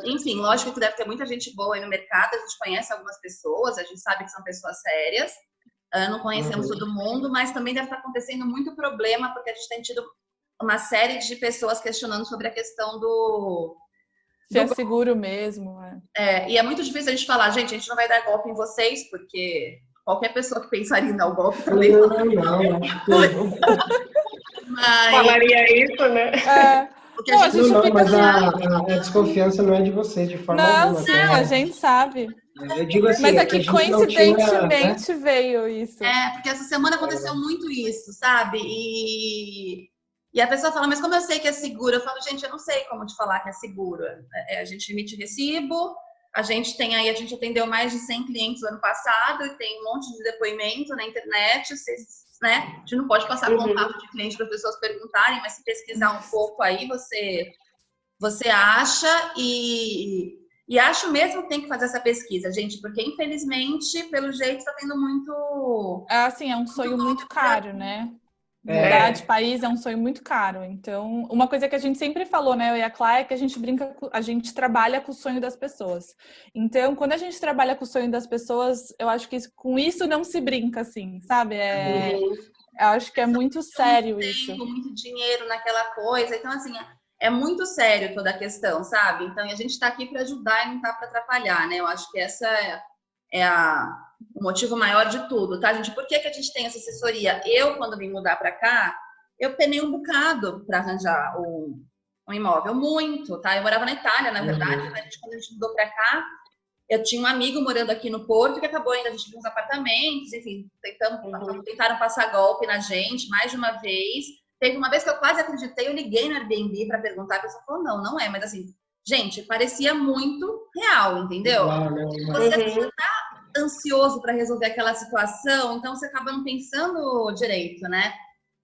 Enfim, lógico que deve ter muita gente boa aí no mercado, a gente conhece algumas pessoas, a gente sabe que são pessoas sérias, não conhecemos todo mundo, mas também deve estar acontecendo muito problema, porque a gente tem tido uma série de pessoas questionando sobre a questão do... Se é seguro mesmo. E é muito difícil a gente falar, gente, a gente não vai dar golpe em vocês, porque qualquer pessoa que pensaria em dar o golpe também... Não, acho que... Mas... Falaria isso, né? Mas a desconfiança não é de vocês, de forma alguma. Não, sim, a gente sabe. Eu digo assim, mas aqui coincidentemente veio isso. Porque essa semana aconteceu muito isso, sabe? E a pessoa fala, mas como eu sei que é seguro? Eu falo, gente, eu não sei como te falar que é seguro. A gente emite recibo, a gente atendeu mais de 100 clientes no ano passado, e tem um monte de depoimento na internet, né? A gente não pode passar contato de cliente para as pessoas perguntarem, mas se pesquisar um pouco aí, você acha, e acho mesmo que tem que fazer essa pesquisa, gente, porque infelizmente, pelo jeito, está tendo muito... Assim, é um sonho muito caro, né? Mudar de país é um sonho muito caro. Então, uma coisa que a gente sempre falou, né, eu e a Clara, é que a gente trabalha com o sonho das pessoas. Então, quando a gente trabalha com o sonho das pessoas, eu acho que com isso não se brinca, assim, sabe? Eu acho que é muito sério isso. Muito dinheiro naquela coisa. Então, assim, é muito sério toda a questão, sabe? Então, a gente está aqui para ajudar e não está para atrapalhar, né? Eu acho que essa é o motivo maior de tudo, tá, gente? Por que a gente tem essa assessoria? Eu, quando vim mudar para cá, eu penei um bocado para arranjar um imóvel, muito, tá? Eu morava na Itália, na verdade, quando a gente mudou para cá, eu tinha um amigo morando aqui no Porto que acabou ainda, a gente viu uns apartamentos, enfim, tentaram passar golpe na gente mais de uma vez. Teve uma vez que eu quase acreditei, eu liguei no Airbnb para perguntar, a pessoa falou, não é, mas assim, gente, parecia muito real, entendeu? Você tá ansioso para resolver aquela situação, então você acaba não pensando direito, né?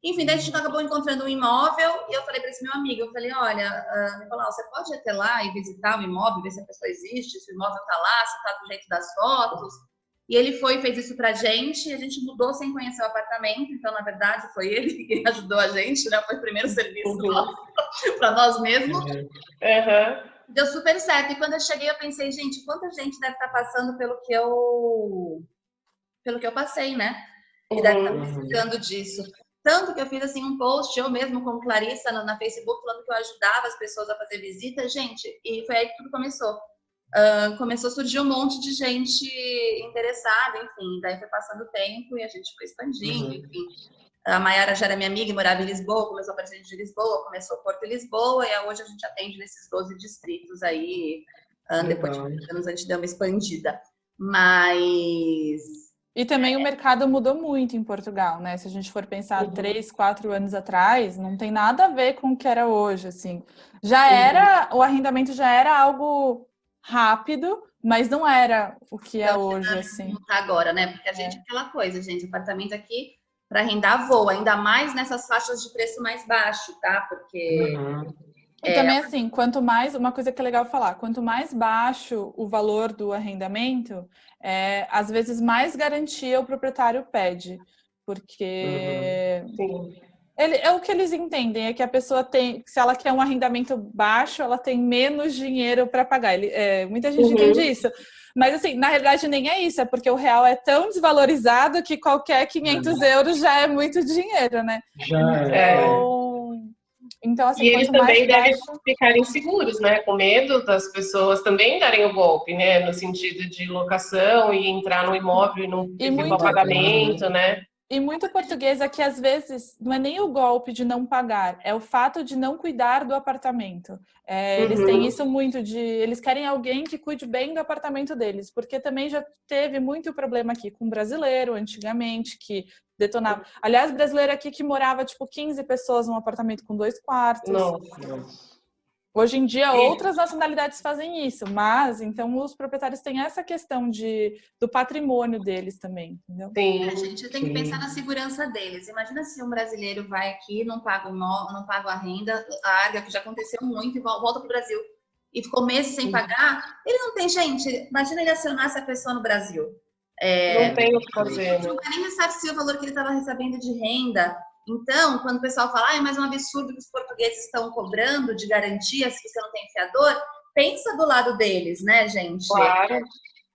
Enfim, daí a gente acabou encontrando um imóvel e eu falei para esse meu amigo, eu falei, olha, Nicolau, você pode ir até lá e visitar o imóvel, ver se a pessoa existe, se o imóvel tá lá, se tá do jeito das fotos. E ele foi e fez isso pra gente, e a gente mudou sem conhecer o apartamento, então, na verdade, foi ele que ajudou a gente, né? Foi o primeiro serviço para nós mesmos. Deu super certo. E quando eu cheguei, eu pensei, gente, quanta gente deve estar passando pelo que eu passei, né? E deve estar precisando disso. Tanto que eu fiz assim um post, eu mesmo como Clarissa, na Facebook, falando que eu ajudava as pessoas a fazer visita, gente, e foi aí que tudo começou. Começou a surgir um monte de gente interessada, enfim, daí foi passando o tempo e a gente foi expandindo, enfim. A Mayara já era minha amiga e morava em Lisboa, começou a aparecer de Lisboa, começou Porto e Lisboa, e hoje a gente atende nesses 12 distritos aí, depois de muitos anos a gente deu uma expandida. Mas... E também o mercado mudou muito em Portugal, né? Se a gente for pensar 3, 4 anos atrás, não tem nada a ver com o que era hoje, assim. O arrendamento já era algo rápido, mas não era o que é hoje, assim. Agora, né? Porque a gente, aquela coisa, gente, apartamento aqui para arrendar voa, ainda mais nessas faixas de preço mais baixo, tá? Porque... E também, assim, quanto mais... Uma coisa que é legal falar, quanto mais baixo o valor do arrendamento, às vezes mais garantia o proprietário pede. Porque... É o que eles entendem, é que a pessoa tem... Se ela quer um arrendamento baixo, ela tem menos dinheiro para pagar. Muita gente entende isso. Mas, assim, na realidade nem é isso, é porque o real é tão desvalorizado que qualquer 500 euros já é muito dinheiro, né? Então, assim, e eles também devem ficar inseguros, né? Com medo das pessoas também darem o golpe, né? No sentido de locação e entrar no imóvel e não ter o pagamento, né? E muito português aqui, às vezes, não é nem o golpe de não pagar, é o fato de não cuidar do apartamento. Eles têm isso muito eles querem alguém que cuide bem do apartamento deles, porque também já teve muito problema aqui com brasileiro, antigamente, que detonava. Aliás, brasileiro aqui que morava, 15 pessoas num apartamento com 2 quartos. Nossa. Hoje em dia, outras nacionalidades fazem isso, mas, então, os proprietários têm essa questão do patrimônio deles também, entendeu? Sim. A gente tem que pensar na segurança deles. Imagina se um brasileiro vai aqui, não paga a renda, larga, que já aconteceu muito, e volta para o Brasil e ficou meses sem pagar. Ele não tem, gente, imagina ele acionar essa pessoa no Brasil. Não tem o que fazer. Não vai nem ressarcir o valor que ele estava recebendo de renda. Então, quando o pessoal fala, mas é um absurdo que os portugueses estão cobrando de garantia se você não tem fiador, pensa do lado deles, né, gente? Claro.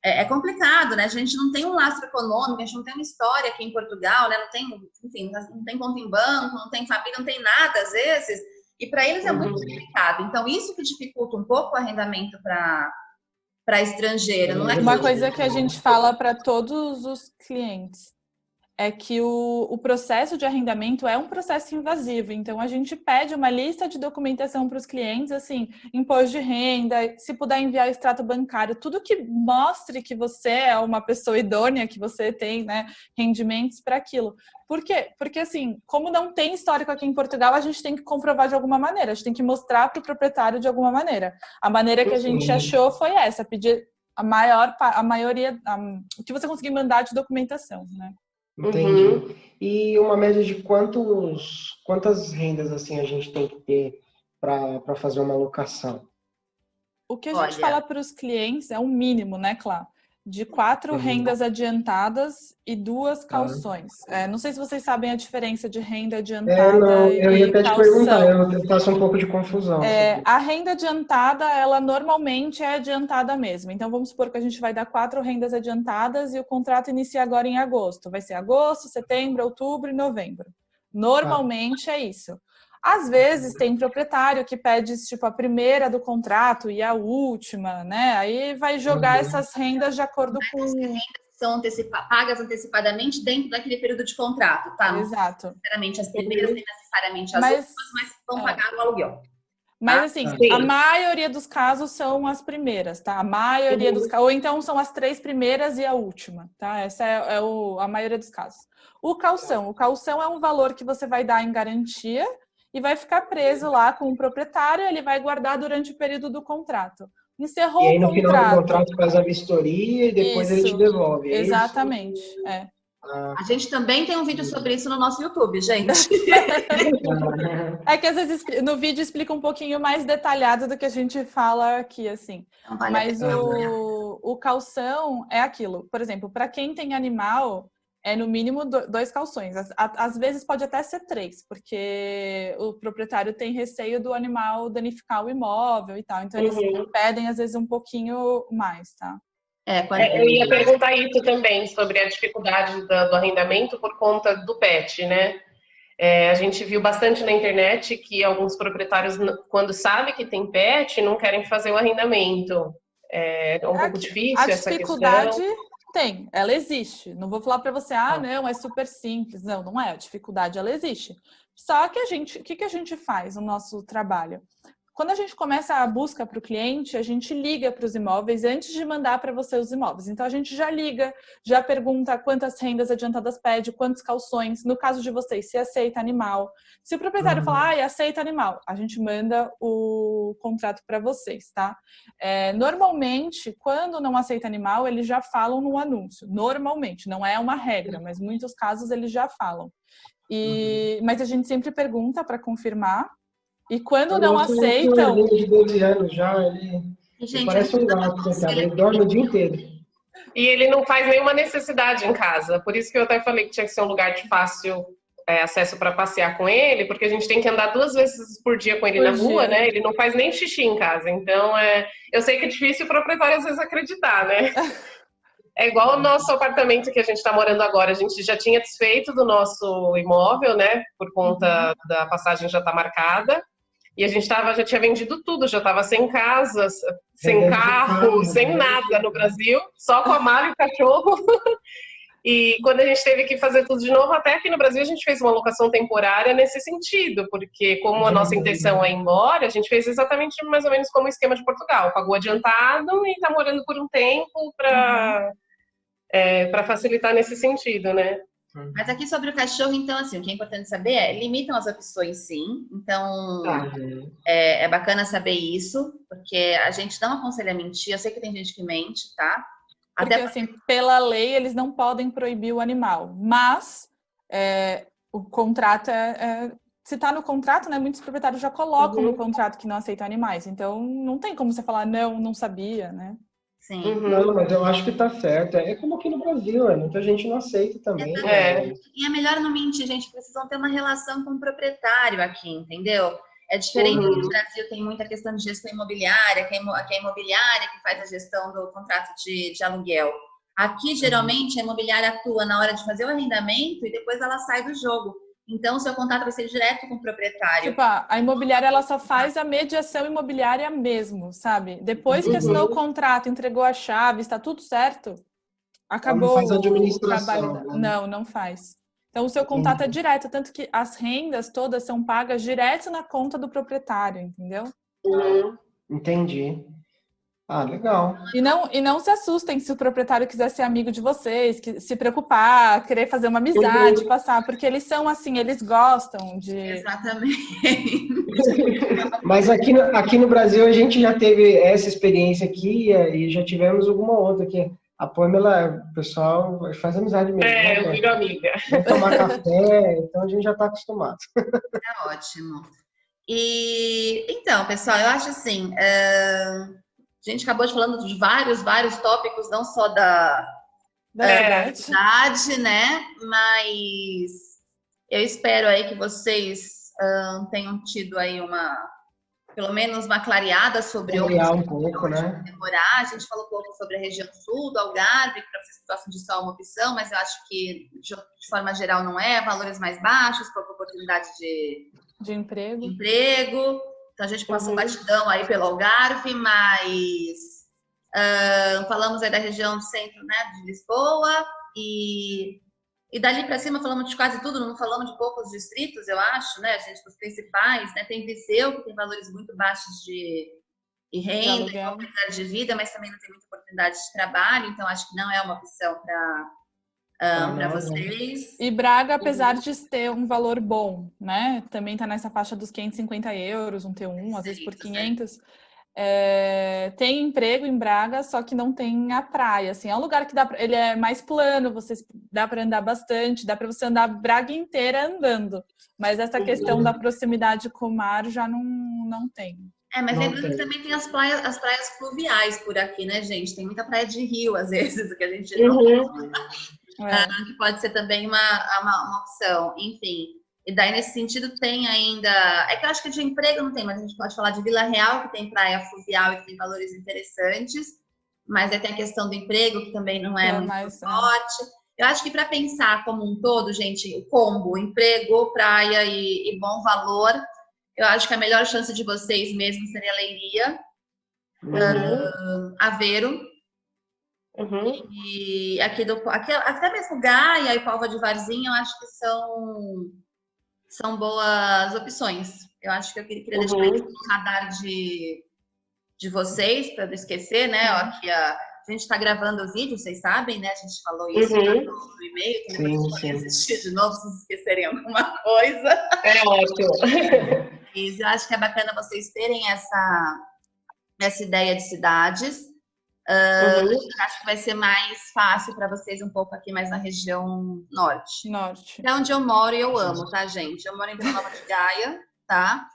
É complicado, né? A gente não tem um lastro econômico, a gente não tem uma história aqui em Portugal, né? Não tem, enfim, não tem conta em banco, não tem família, não tem nada, às vezes. E para eles é muito complicado. Então, isso que dificulta um pouco o arrendamento para estrangeiro. Não é uma coisa que a gente fala para todos os clientes é que o processo de arrendamento é um processo invasivo. Então, a gente pede uma lista de documentação para os clientes, assim, imposto de renda, se puder enviar extrato bancário, tudo que mostre que você é uma pessoa idônea, que você tem, né, rendimentos para aquilo. Por quê? Porque, assim, como não tem histórico aqui em Portugal, a gente tem que comprovar de alguma maneira, a gente tem que mostrar para o proprietário de alguma maneira. A maneira que a gente achou foi essa, pedir a maioria, o que você conseguir mandar de documentação, né? Entendi. E uma média de quantas rendas assim a gente tem que ter para fazer uma locação? O que a gente fala para os clientes é um mínimo, né, Clá? De 4 rendas adiantadas e 2 calções. Não sei se vocês sabem a diferença de renda adiantada eu ia e até te perguntar, eu faço um pouco de confusão. A renda adiantada, ela normalmente é adiantada mesmo. Então, vamos supor que a gente vai dar 4 rendas adiantadas e o contrato inicia agora em agosto. Vai ser agosto, setembro, outubro e novembro. Normalmente é isso. Às vezes tem proprietário que pede tipo a primeira do contrato e a última, né? Aí vai jogar essas rendas de acordo com... As rendas são pagas antecipadamente dentro daquele período de contrato, tá? Exato. Não necessariamente as primeiras, nem necessariamente as últimas, mas vão pagar o aluguel. Mas assim, a maioria dos casos são as primeiras, tá? A maioria dos casos, ou então são as 3 primeiras e a última, tá? Essa é a maioria dos casos. O calção é um valor que você vai dar em garantia e vai ficar preso lá com o proprietário, ele vai guardar durante o período do contrato. Encerrou o contrato. E aí no final do contrato faz a vistoria e depois ele te devolve. Exatamente, A gente também tem um vídeo sobre isso no nosso YouTube, gente. É que às vezes no vídeo explica um pouquinho mais detalhado do que a gente fala aqui, assim. Mas o calção é aquilo. Por exemplo, para quem tem animal, é no mínimo 2 calções. Às vezes pode até ser 3, porque o proprietário tem receio do animal danificar o imóvel e tal. Então, eles pedem, às vezes, um pouquinho mais, tá? Eu ia perguntar isso também, sobre a dificuldade do arrendamento por conta do pet, né? A gente viu bastante na internet que alguns proprietários, quando sabem que tem pet, não querem fazer o arrendamento. É um pouco difícil essa dificuldade tem, ela existe. Não vou falar para você, não, é super simples. Não é. A dificuldade, ela existe. Só que o que a gente faz no nosso trabalho? Quando a gente começa a busca para o cliente, a gente liga para os imóveis antes de mandar para você os imóveis. Então, a gente já liga, já pergunta quantas rendas adiantadas pede, quantos calções. No caso de vocês, se aceita animal. Se o proprietário falar, aceita animal, a gente manda o contrato para vocês, tá? Normalmente, quando não aceita animal, eles já falam no anúncio. Normalmente, não é uma regra, mas em muitos casos eles já falam. Mas a gente sempre pergunta para confirmar. E quando não aceitam... Um de 12 anos já, ele parece um gato, ele dorme o dia inteiro. E ele não faz nenhuma necessidade em casa. Por isso que eu até falei que tinha que ser um lugar de fácil acesso para passear com ele, porque a gente tem que andar 2 vezes por dia com ele na rua, né? Ele não faz nem xixi em casa. Então, eu sei que é difícil o proprietário às vezes acreditar, né? É igual o nosso apartamento que a gente está morando agora. A gente já tinha desfeito do nosso imóvel, né? Por conta da passagem já estar marcada. E a gente já tinha vendido tudo, já estava sem casa, sem carro, sem nada no Brasil, só com a mala e o cachorro. E quando a gente teve que fazer tudo de novo, até aqui no Brasil a gente fez uma locação temporária nesse sentido, porque como a nossa intenção é ir embora, a gente fez exatamente mais ou menos como o esquema de Portugal, pagou adiantado e está morando por um tempo para facilitar nesse sentido, né? Mas aqui sobre o cachorro, então, assim, o que é importante saber limitam as opções, sim. Então, é bacana saber isso, porque a gente não aconselha mentir. Eu sei que tem gente que mente, tá? Porque, assim, pela lei, eles não podem proibir o animal. Mas o contrato se tá no contrato, né? Muitos proprietários já colocam no contrato que não aceitam animais. Então, não tem como você falar, não sabia, né? Sim. Não, mas eu acho que tá certo. É como aqui no Brasil, muita gente não aceita também. E é melhor não mentir, gente, precisam ter uma relação com o proprietário aqui, entendeu? É diferente que no Brasil tem muita questão de gestão imobiliária, que é a imobiliária que faz a gestão do contrato de aluguel. Aqui, geralmente, a imobiliária atua na hora de fazer o arrendamento e depois ela sai do jogo. Então, o seu contato vai ser direto com o proprietário. Tipo, a imobiliária, ela só faz a mediação imobiliária mesmo, sabe? Depois que assinou o contrato, entregou a chave, está tudo certo, acabou não faz a o administração, trabalho. né? Não faz. Então, o seu contato é direto, tanto que as rendas todas são pagas direto na conta do proprietário, entendeu? Entendi. Ah, legal. E não se assustem se o proprietário quiser ser amigo de vocês, que se preocupar, querer fazer uma amizade, passar, porque eles são assim, eles gostam de... Exatamente. Mas aqui no Brasil a gente já teve essa experiência aqui e já tivemos alguma outra que a Pamela, o pessoal faz amizade mesmo. Eu viro amiga. Vamos tomar café, então a gente já está acostumado. É ótimo. E então, pessoal, eu acho assim, a gente acabou de falando de vários tópicos, não só da cidade, né? Mas eu espero aí que vocês tenham tido aí pelo menos uma clareada sobre um pouco, né? Demorar. A gente falou um pouco sobre a região sul do Algarve, para vocês que gostam de só uma opção, mas eu acho que de forma geral não é, valores mais baixos, pouca oportunidade de emprego. Então a gente passou batidão aí pelo Algarve, mas falamos aí da região do centro, né, de Lisboa, e dali para cima falamos de quase tudo, não falamos de poucos distritos, eu acho, né, gente, os principais, né, tem Viseu, que tem valores muito baixos de renda, de qualidade de vida, mas também não tem muita oportunidade de trabalho, então acho que não é uma opção para vocês. E Braga, apesar de ter um valor bom, né, também está nessa faixa dos 550 euros, um T1, às vezes por 500. Tem emprego em Braga, só que não tem a praia, assim, é um lugar que ele é mais plano, dá para andar bastante, dá para você andar Braga inteira andando, mas essa questão da proximidade com o mar já não tem. Mas lembrando que também tem as praias fluviais por aqui, né, gente? Tem muita praia de rio, às vezes, que a gente não que pode ser também uma opção, enfim. E daí, nesse sentido, tem ainda... É que eu acho que de emprego não tem, mas a gente pode falar de Vila Real, que tem praia fluvial e que tem valores interessantes. Mas aí tem a questão do emprego, que também não é muito forte. Eu acho que para pensar como um todo, gente, o combo, emprego, praia e bom valor, eu acho que a melhor chance de vocês mesmo seria Leiria, Aveiro. E aqui até mesmo Gaia e Póvoa de Varzim, eu acho que são boas opções. Eu acho que eu queria deixar isso no radar de vocês, para não esquecer, né? Aqui a gente está gravando o vídeo, vocês sabem, né? A gente falou isso no e-mail, que depois podem assistir de novo se vocês esquecerem alguma coisa. É ótimo. Mas eu acho que é bacana vocês terem essa ideia de cidades. Acho que vai ser mais fácil para vocês um pouco aqui mais na região norte. É onde eu moro e eu amo, tá, gente? Eu moro em Vila Nova de Gaia, tá?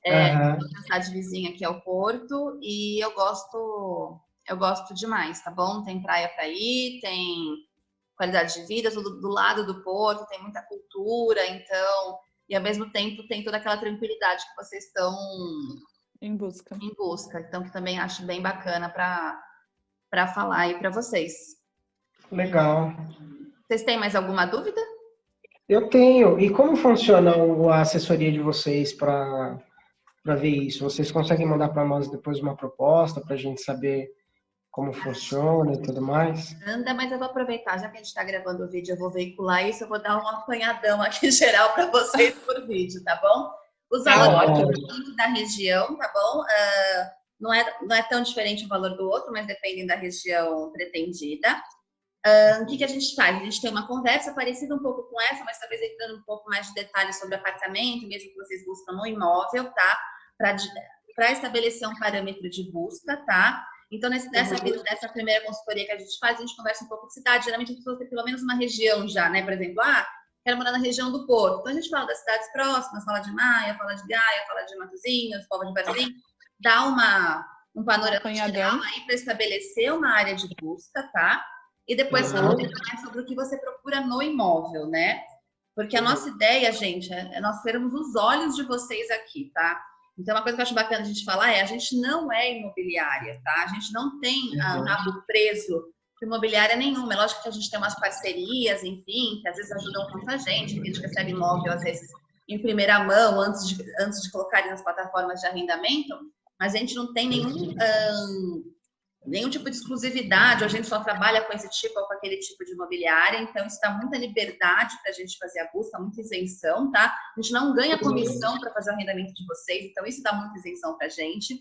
A cidade vizinha aqui é o Porto e eu gosto demais, tá bom? Tem praia para ir, tem qualidade de vida, tudo do lado do Porto, tem muita cultura, então, e ao mesmo tempo tem toda aquela tranquilidade que vocês estão em busca. Então, que também acho bem bacana para falar aí para vocês. Legal. Vocês têm mais alguma dúvida? Eu tenho. E como funciona a assessoria de vocês para ver isso? Vocês conseguem mandar para nós depois uma proposta para a gente saber como funciona e tudo mais? Anda, mas eu vou aproveitar, já que a gente está gravando o vídeo, eu vou veicular isso, eu vou dar um apanhadão aqui geral para vocês por vídeo, tá bom? Os valores da região, tá bom? Não é tão diferente um valor do outro, mas dependem da região pretendida. O que a gente faz? A gente tem uma conversa parecida um pouco com essa, mas talvez entrando um pouco mais de detalhes sobre apartamento, mesmo que vocês buscam no imóvel, tá? Para estabelecer um parâmetro de busca, tá? Então, nessa primeira consultoria que a gente faz, a gente conversa um pouco de cidade. Geralmente, a pessoa tem pelo menos uma região já, né? Por exemplo, quero morar na região do Porto. Então, a gente fala das cidades próximas, fala de Maia, fala de Gaia, fala de Matosinhos, Póvoa de Varzim. Dá um panorama geral aí para estabelecer uma área de busca, tá? E depois vamos ver mais sobre o que você procura no imóvel, né? Porque a nossa ideia, gente, é nós termos os olhos de vocês aqui, tá? Então, uma coisa que eu acho bacana a gente falar a gente não é imobiliária, tá? A gente não tem rabo preso de imobiliária nenhuma. É lógico que a gente tem umas parcerias, enfim, que às vezes ajudam muita gente, que a gente recebe imóvel, às vezes, em primeira mão, antes de colocarem nas plataformas de arrendamento, mas a gente não tem nenhum tipo de exclusividade, ou a gente só trabalha com esse tipo ou com aquele tipo de imobiliária, então isso dá muita liberdade para a gente fazer a busca, muita isenção, tá? A gente não ganha comissão para fazer o arrendamento de vocês, então isso dá muita isenção para a gente.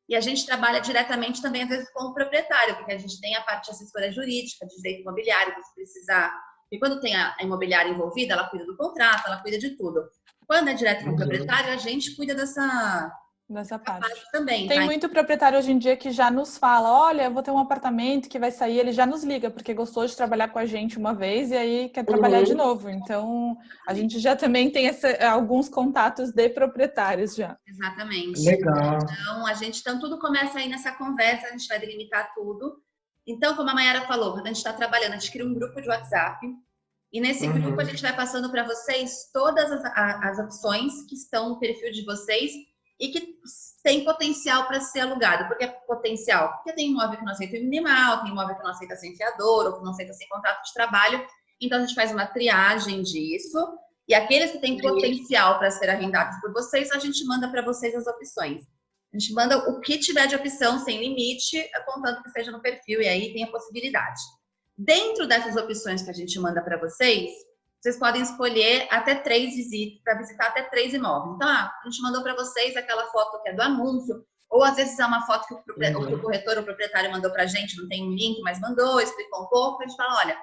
E a gente trabalha diretamente também, às vezes, com o proprietário, porque a gente tem a parte de assessoria jurídica, de direito imobiliário, se precisar. E quando tem a imobiliária envolvida, ela cuida do contrato, ela cuida de tudo. Quando é direto com o proprietário, a gente cuida dessa parte também. Tem muito proprietário hoje em dia que já nos fala, olha, eu vou ter um apartamento que vai sair, ele já nos liga, porque gostou de trabalhar com a gente uma vez e aí quer trabalhar de novo. Então, a gente já também tem alguns contatos de proprietários já. Exatamente. Legal. Então, tudo começa aí nessa conversa, a gente vai delimitar tudo. Então, como a Mayara falou, quando a gente está trabalhando, a gente cria um grupo de WhatsApp e nesse grupo a gente vai passando para vocês todas as opções que estão no perfil de vocês e que tem potencial para ser alugado. Por que potencial? Porque tem imóvel que não aceita minimal, tem imóvel que não aceita sem fiador, ou que não aceita sem contrato de trabalho. Então, a gente faz uma triagem disso. E aqueles que têm potencial para ser arrendados por vocês, a gente manda para vocês as opções. A gente manda o que tiver de opção, sem limite, contando que seja no perfil. E aí tem a possibilidade. Dentro dessas opções que a gente manda para vocês podem escolher até 3 visitas, para visitar até 3 imóveis. Então, a gente mandou para vocês aquela foto que é do anúncio, ou às vezes é uma foto que o corretor ou o proprietário mandou para a gente, não tem um link, mas mandou, explicou um pouco, a gente fala, olha,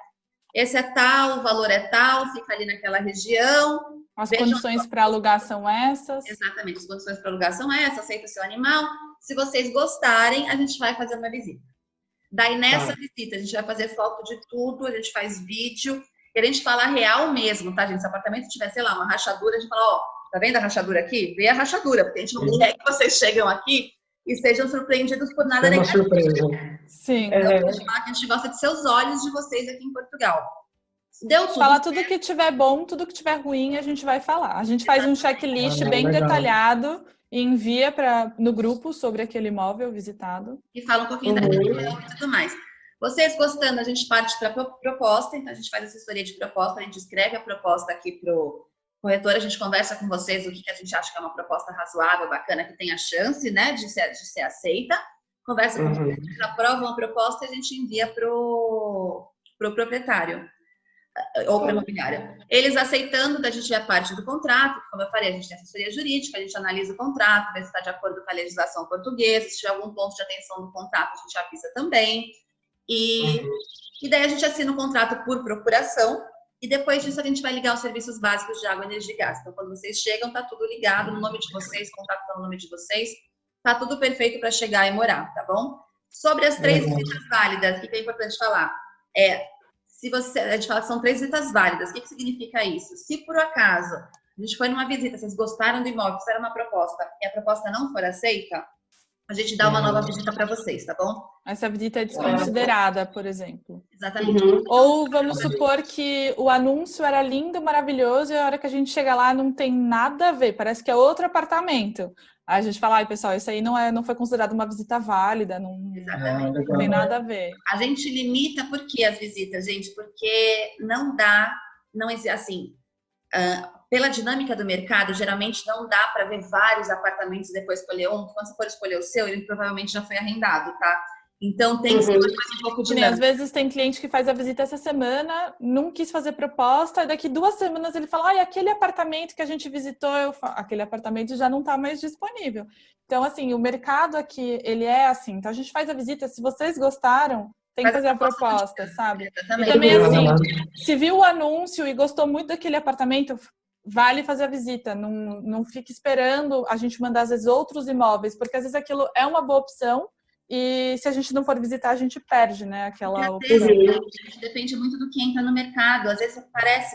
esse é tal, o valor é tal, fica ali naquela região. As condições para alugar são essas. Exatamente, as condições para alugar são essas, aceita o seu animal. Se vocês gostarem, a gente vai fazer uma visita. Daí, nessa visita, a gente vai fazer foto de tudo, a gente faz vídeo, e a gente fala real mesmo, tá, gente? Se o apartamento tiver, sei lá, uma rachadura, a gente fala, ó, tá vendo a rachadura aqui? Vê a rachadura, porque a gente não quer que vocês chegam aqui e sejam surpreendidos por nada negativo. Sim. Então, a gente gosta de ser os olhos de vocês aqui em Portugal. Deu tudo. Fala tudo que tiver bom, tudo que tiver ruim, a gente vai falar. A gente faz um checklist bem detalhado e envia no grupo sobre aquele imóvel visitado. E fala um pouquinho da região e tudo mais. Vocês gostando, a gente parte para a proposta, então a gente faz assessoria de proposta, a gente escreve a proposta aqui para o corretor, a gente conversa com vocês o que a gente acha que é uma proposta razoável, bacana, que tem a chance, né, de ser aceita. Conversa com vocês, eles aprovam a proposta e a gente envia para o proprietário ou para a imobiliária. Eles aceitando, a gente vai parte do contrato, como eu falei, a gente tem assessoria jurídica, a gente analisa o contrato, vê se está de acordo com a legislação portuguesa, se tiver algum ponto de atenção do contrato, a gente avisa também. E daí a gente assina um contrato por procuração e depois disso a gente vai ligar os serviços básicos de água, energia e gás. Então, quando vocês chegam, tá tudo ligado no nome de vocês, contato tá no nome de vocês, tá tudo perfeito para chegar e morar, tá bom? Sobre as 3 visitas válidas, o que é importante falar? A gente fala que são 3 visitas válidas, o que significa isso? Se por acaso a gente foi numa visita, vocês gostaram do imóvel, fizeram uma proposta e a proposta não for aceita, a gente dá uma nova visita para vocês, tá bom? Essa visita é desconsiderada, por exemplo. Exatamente. Ou vamos supor que o anúncio era lindo, maravilhoso, e a hora que a gente chega lá não tem nada a ver, parece que é outro apartamento. Aí a gente fala, ai pessoal, isso aí não foi considerado uma visita válida, não tem nada a ver. A gente limita por que as visitas, gente? Porque não dá, assim, pela dinâmica do mercado, geralmente não dá para ver vários apartamentos e depois escolher um. Quando você for escolher o seu, ele provavelmente já foi arrendado, tá? Então tem que ser um pouco dinâmico. Às vezes tem cliente que faz a visita essa semana, não quis fazer proposta, e daqui 2 semanas ele fala, aquele apartamento que a gente visitou, aquele apartamento já não está mais disponível. Então, assim, o mercado aqui, ele é assim. Então a gente faz a visita, se vocês gostaram, tem que fazer a proposta, sabe? Exatamente. E também, assim, se viu o anúncio e gostou muito daquele apartamento, vale fazer a visita. Não fique esperando a gente mandar, às vezes, outros imóveis, porque, às vezes, aquilo é uma boa opção e, se a gente não for visitar, a gente perde, né, aquela opção. Depende muito do que entra no mercado. Às vezes,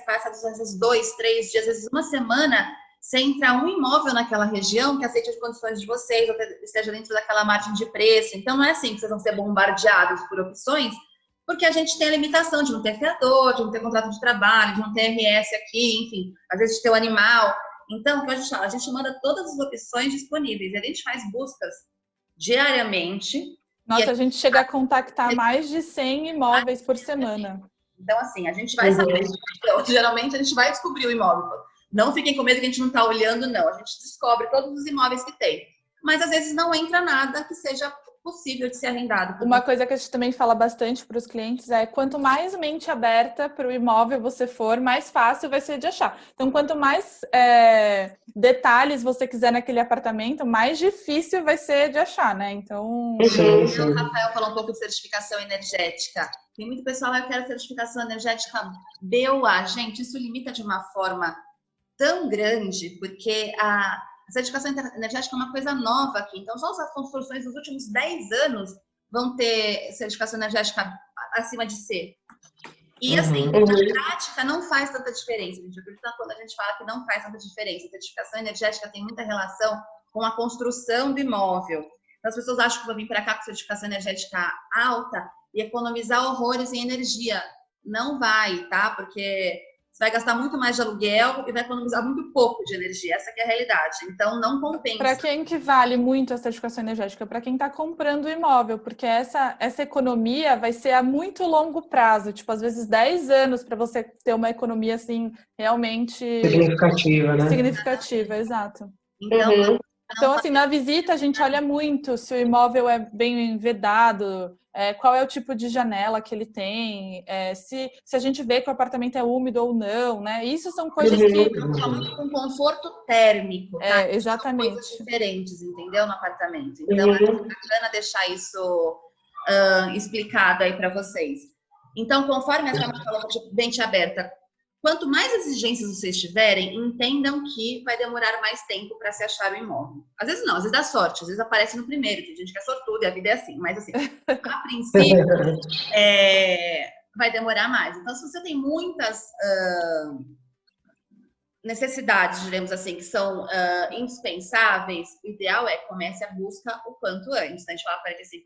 passa, às vezes, 2, 3 dias, às vezes, uma semana, Você entrar um imóvel naquela região que aceite as condições de vocês, ou esteja dentro daquela margem de preço. Então, não é assim que vocês vão ser bombardeados por opções, porque a gente tem a limitação de não ter fiador, de não ter contrato de trabalho, de não ter RS aqui, enfim, às vezes de ter o animal. Então, o que a gente fala? A gente manda todas as opções disponíveis, a gente faz buscas diariamente. Nossa, a gente chega a contactar mais de 100 imóveis por semana. Então, assim, a gente vai saber. Então, geralmente, a gente vai descobrir o imóvel. Não fiquem com medo que a gente não está olhando, não. A gente descobre todos os imóveis que tem. Mas, às vezes, não entra nada que seja possível de ser arrendado. Uma coisa que a gente também fala bastante para os clientes é quanto mais mente aberta para o imóvel você for, mais fácil vai ser de achar. Então, quanto mais detalhes você quiser naquele apartamento, mais difícil vai ser de achar, né? Então... O Rafael falou um pouco de certificação energética. Tem muito pessoal, eu quero certificação energética B ou A. Gente, isso limita de uma forma tão grande, porque a certificação energética é uma coisa nova aqui. Então, só as construções dos últimos 10 anos vão ter certificação energética acima de C. E, assim, na prática, não faz tanta diferença. A gente acredita quando a gente fala que não faz tanta diferença. A certificação energética tem muita relação com a construção do imóvel. Então, as pessoas acham que vão vir para cá com certificação energética alta e economizar horrores em energia. Não vai, tá? Porque você vai gastar muito mais de aluguel e vai economizar muito pouco de energia. Essa que é a realidade. Então, não compensa. Para quem que vale muito a certificação energética? Para quem está comprando o imóvel, porque essa economia vai ser a muito longo prazo. Tipo, às vezes 10 anos para você ter uma economia, assim, realmente... significativa, né? Significativa, exato. Então, assim, na visita a gente olha muito se o imóvel é bem vedado, qual é o tipo de janela que ele tem, se a gente vê que o apartamento é úmido ou não, né? Isso são coisas que... muito com conforto térmico, tá? Exatamente. São coisas diferentes, entendeu? No apartamento. Então, é bacana deixar isso explicado aí para vocês. Então, conforme essa falou de mente aberta, quanto mais exigências vocês tiverem, entendam que vai demorar mais tempo para se achar o imóvel. Às vezes não, às vezes dá sorte, às vezes aparece no primeiro, tem gente que é sortuda e a vida é assim. Mas assim, a princípio, vai demorar mais. Então, se você tem muitas necessidades, diremos assim, que são indispensáveis, o ideal é que comece a busca o quanto antes. A gente fala 45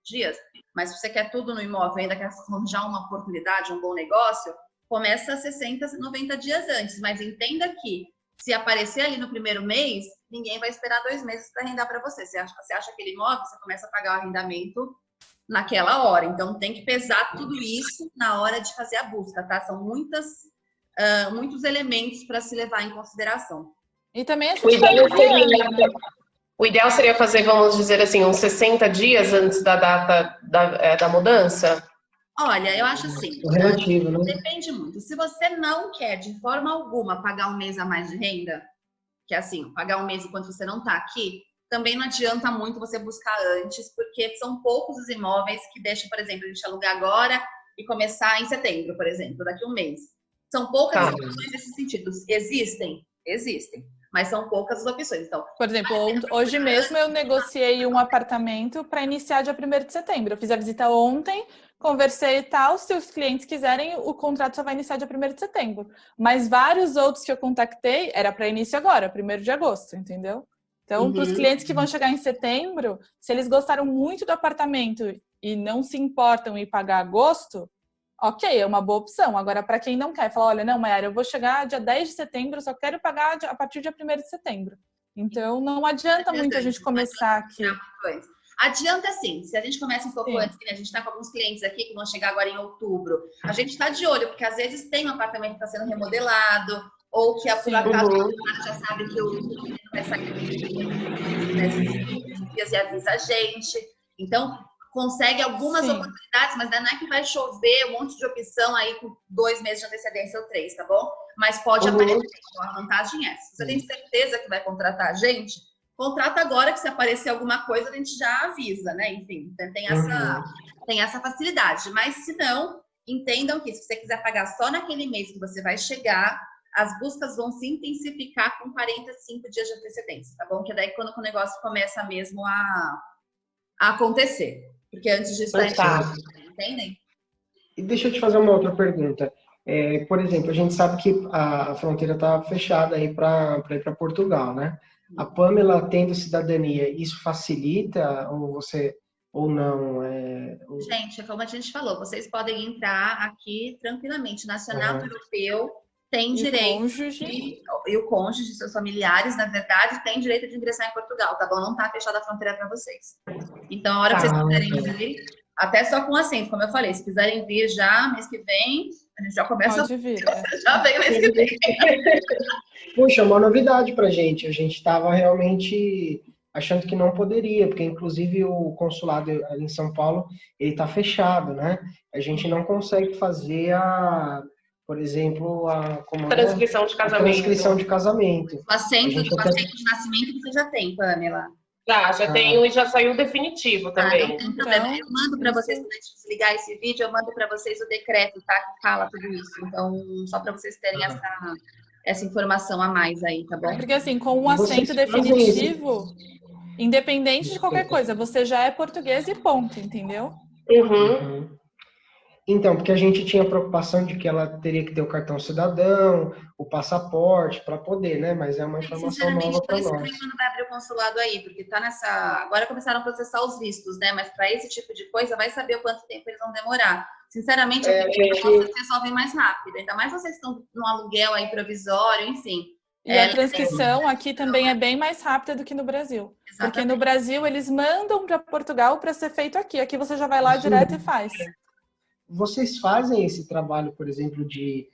dias, mas se você quer tudo no imóvel, ainda quer arranjar uma oportunidade, um bom negócio, começa 60, 90 dias antes, mas entenda que se aparecer ali no primeiro mês, ninguém vai esperar 2 meses para arrendar para você. Você acha aquele imóvel, você começa a pagar o arrendamento naquela hora. Então, tem que pesar tudo isso na hora de fazer a busca, tá? São muitos elementos para se levar em consideração. E também a gente o ideal seria fazer, vamos dizer assim, uns 60 dias antes da data da mudança? Olha, eu acho assim, relativo, né? Depende muito. Se você não quer de forma alguma pagar um mês a mais de renda, que é assim, pagar um mês enquanto você não está aqui, também não adianta muito você buscar antes, porque são poucos os imóveis que deixam, por exemplo, a gente alugar agora e começar em setembro, por exemplo, daqui a um mês. São poucas as opções nesse sentido. Existem, mas são poucas as opções. Então, por exemplo, hoje mesmo eu negociei um apartamento para iniciar dia 1º de setembro. Eu fiz a visita ontem, conversei e tal, se os clientes quiserem, o contrato só vai iniciar dia 1º de setembro. Mas vários outros que eu contactei, era para início agora, 1º de agosto, entendeu? Então, para os clientes que vão chegar em setembro, se eles gostaram muito do apartamento e não se importam em pagar agosto, ok, é uma boa opção. Agora, para quem não quer, fala, olha, não, Mayara, eu vou chegar dia 10 de setembro, só quero pagar a partir do dia 1º de setembro. Então, não adianta muito a gente começar aqui. Adianta sim, se a gente começa um pouco antes, que a gente está com alguns clientes aqui que vão chegar agora em outubro, a gente está de olho, porque às vezes tem um apartamento que está sendo remodelado, ou que por acaso já sabe que o menino vai sair dias e avisa a gente. Então, consegue algumas oportunidades, mas não é que vai chover um monte de opção aí com 2 meses de antecedência ou 3, tá bom? Mas pode aparecer, então a vantagem é essa. Se você tem certeza que vai contratar a gente, contrata agora, que se aparecer alguma coisa, a gente já avisa, né? Enfim, tem essa facilidade. Mas se não, entendam que se você quiser pagar só naquele mês que você vai chegar, as buscas vão se intensificar com 45 dias de antecedência, tá bom? Que é daí quando o negócio começa mesmo a acontecer. Porque antes disso, entendem? E deixa eu te fazer uma outra pergunta. Por exemplo, a gente sabe que a fronteira está fechada aí para ir para Portugal, né? A Pamela tendo cidadania, isso facilita ou não? Gente, como a gente falou, vocês podem entrar aqui tranquilamente, nacional, europeu, tem direito, e o cônjuge, seus familiares, na verdade, tem direito de ingressar em Portugal, tá bom? Não tá fechada a fronteira para vocês. Então, a hora que vocês quiserem vir, até só com assento, como eu falei, se quiserem vir já mês que vem, a gente já começa. Pode vir. Já vem mês que vem. Puxa, uma novidade pra gente. A gente estava realmente achando que não poderia, porque inclusive o consulado ali em São Paulo, ele tá fechado, né? A gente não consegue fazer por exemplo, transcrição de casamento. Transcrição de casamento. O assento de nascimento você já tem, Pamela. Já tenho e já saiu definitivo também. Não tem problema. Eu mando para vocês, quando a gente desligar esse vídeo, eu mando para vocês o decreto, tá? Que fala tudo isso. Então, só para vocês terem essa informação a mais aí, tá bom? Porque assim, com um assento definitivo, independente de qualquer coisa, você já é português e ponto, entendeu? Então, porque a gente tinha preocupação de que ela teria que ter o cartão cidadão, o passaporte para poder, né? Mas é uma informação nova para nós. Por isso quando vai abrir o consulado aí, porque tá agora começaram a processar os vistos, né? Mas para esse tipo de coisa, vai saber o quanto tempo eles vão demorar. Sinceramente, vocês resolvem mais rápido. Ainda mais vocês estão no aluguel aí provisório, enfim. E a transcrição aqui também é bem mais rápida do que no Brasil. Exatamente. Porque no Brasil eles mandam para Portugal para ser feito aqui. Aqui você já vai lá direto e faz. Vocês fazem esse trabalho, por exemplo, de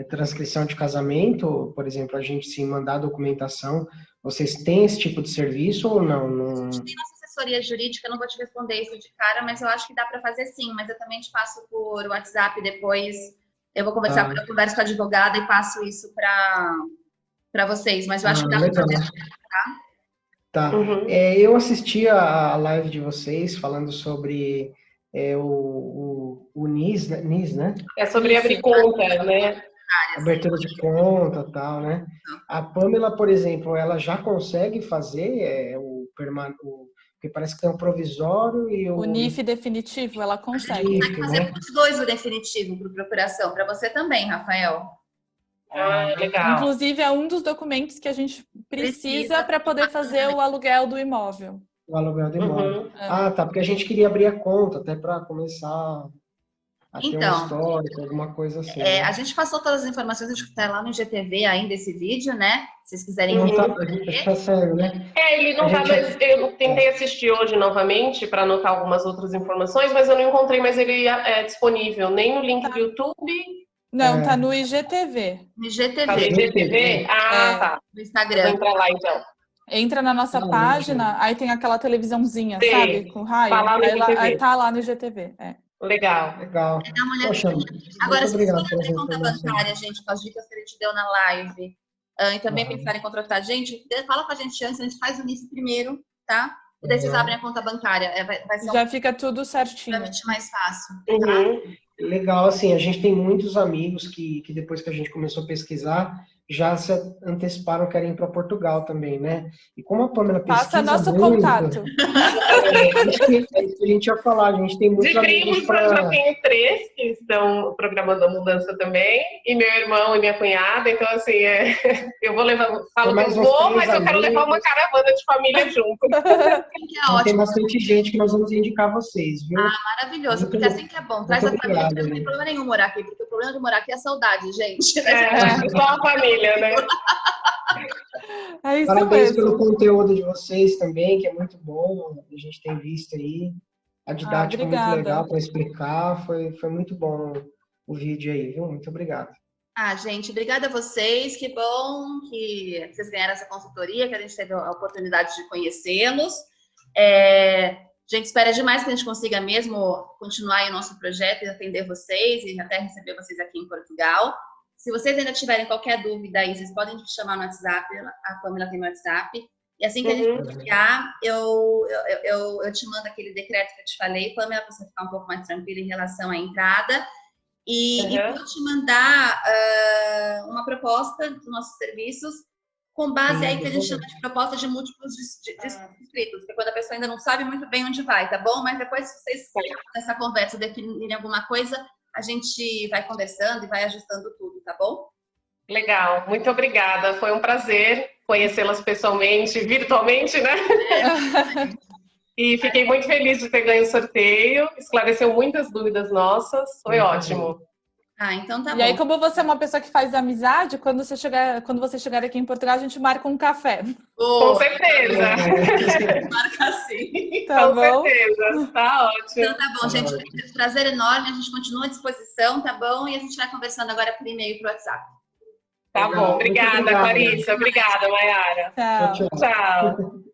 transcrição de casamento? Por exemplo, a gente se mandar documentação, vocês têm esse tipo de serviço ou não? A gente tem nossa assessoria jurídica, não vou te responder isso de cara, mas eu acho que dá para fazer sim, mas eu também te passo por WhatsApp depois. Eu vou conversar, eu converso com a advogada e passo isso para vocês, mas eu acho que dá para fazer, tá? Eu assisti a live de vocês falando sobre o NIS, né? É sobre abrir conta, né? Abertura de conta e tal, né? A Pamela, por exemplo, ela já consegue fazer porque parece que tem um provisório e o NIF definitivo, ela consegue. Tem que fazer os dois o definitivo para procuração, para você também, Rafael. Legal. Inclusive, é um dos documentos que a gente precisa para poder fazer o aluguel do imóvel. O aluguel do imóvel. Tá, porque a gente queria abrir a conta até para começar a ter um histórico, alguma coisa assim. Né? A gente passou todas as informações, acho que está lá no IGTV ainda esse vídeo, né? Se vocês quiserem ver. Tá sério, né? Ele não tá, mas eu tentei assistir hoje novamente para anotar algumas outras informações, mas eu não encontrei mais ele disponível, nem no link do YouTube. Não, tá no IGTV. No IGTV. Tá no IGTV? Tá. No Instagram. Vou entrar lá, então. Entra na nossa página, aí tem aquela televisãozinha, sabe? Com raio. Aí tá lá no IGTV. Legal. Dá uma olhadinha. Agora, se vocês forem abrir conta bancária, gente, com as dicas que a gente deu na live, e também pensarem em contratar a gente, fala com a gente antes, a gente faz o início primeiro, tá? E daí vocês abrem a conta bancária. Vai ser fica tudo certinho. Mais fácil. Tá? Legal, assim, a gente tem muitos amigos que depois que a gente começou a pesquisar, já se anteciparam, querem ir para Portugal também, né? E como a Pamela pesquisa passa nosso muito, contato. É isso que a gente ia falar, a gente tem muitos amigos eu já tenho 3 que estão programando a mudança também, e meu irmão e minha cunhada, então assim, eu vou levar, falo que eu vou, mas eu quero levar uma caravana de família junto. Tem bastante gente que nós vamos indicar vocês, viu? Maravilhoso, porque assim que é bom, traz a família, não tem problema nenhum morar aqui, porque o problema de morar aqui é a saudade, gente. Só a família. Né? Parabéns pelo conteúdo de vocês também, que é muito bom. A gente tem visto aí. A didática é muito legal para explicar. Foi muito bom o vídeo aí, viu? Muito obrigado. Gente, obrigada a vocês. Que bom que vocês ganharam essa consultoria, que a gente teve a oportunidade de conhecê-los. A gente espera demais que a gente consiga mesmo continuar aí o nosso projeto e atender vocês e até receber vocês aqui em Portugal. Se vocês ainda tiverem qualquer dúvida aí, vocês podem me chamar no WhatsApp, a Pamela tem no WhatsApp. E assim que a gente chegar, eu te mando aquele decreto que eu te falei, Pamela, para você ficar um pouco mais tranquila em relação à entrada. E vou te mandar uma proposta dos nossos serviços, com base aí que a gente chama de proposta de múltiplos inscritos, porque quando a pessoa ainda não sabe muito bem onde vai, tá bom? Mas depois, se vocês nessa conversa definirem alguma coisa, a gente vai conversando e vai ajustando tudo, tá bom? Legal, muito obrigada. Foi um prazer conhecê-las pessoalmente, virtualmente, né? E fiquei muito feliz de ter ganho o sorteio, esclareceu muitas dúvidas nossas, foi ótimo. Ah, então tá bom. E aí, como você é uma pessoa que faz amizade, quando você chegar aqui em Portugal, a gente marca um café. Com certeza. Marca sim. Tá Com bom? certeza. Tá ótimo. Então tá bom, gente. Prazer enorme. A gente continua à disposição, tá bom? E a gente vai conversando agora por e-mail e pro WhatsApp. Tá bom. Obrigada, Clarissa. Obrigada, Mayara. Tchau. Tchau.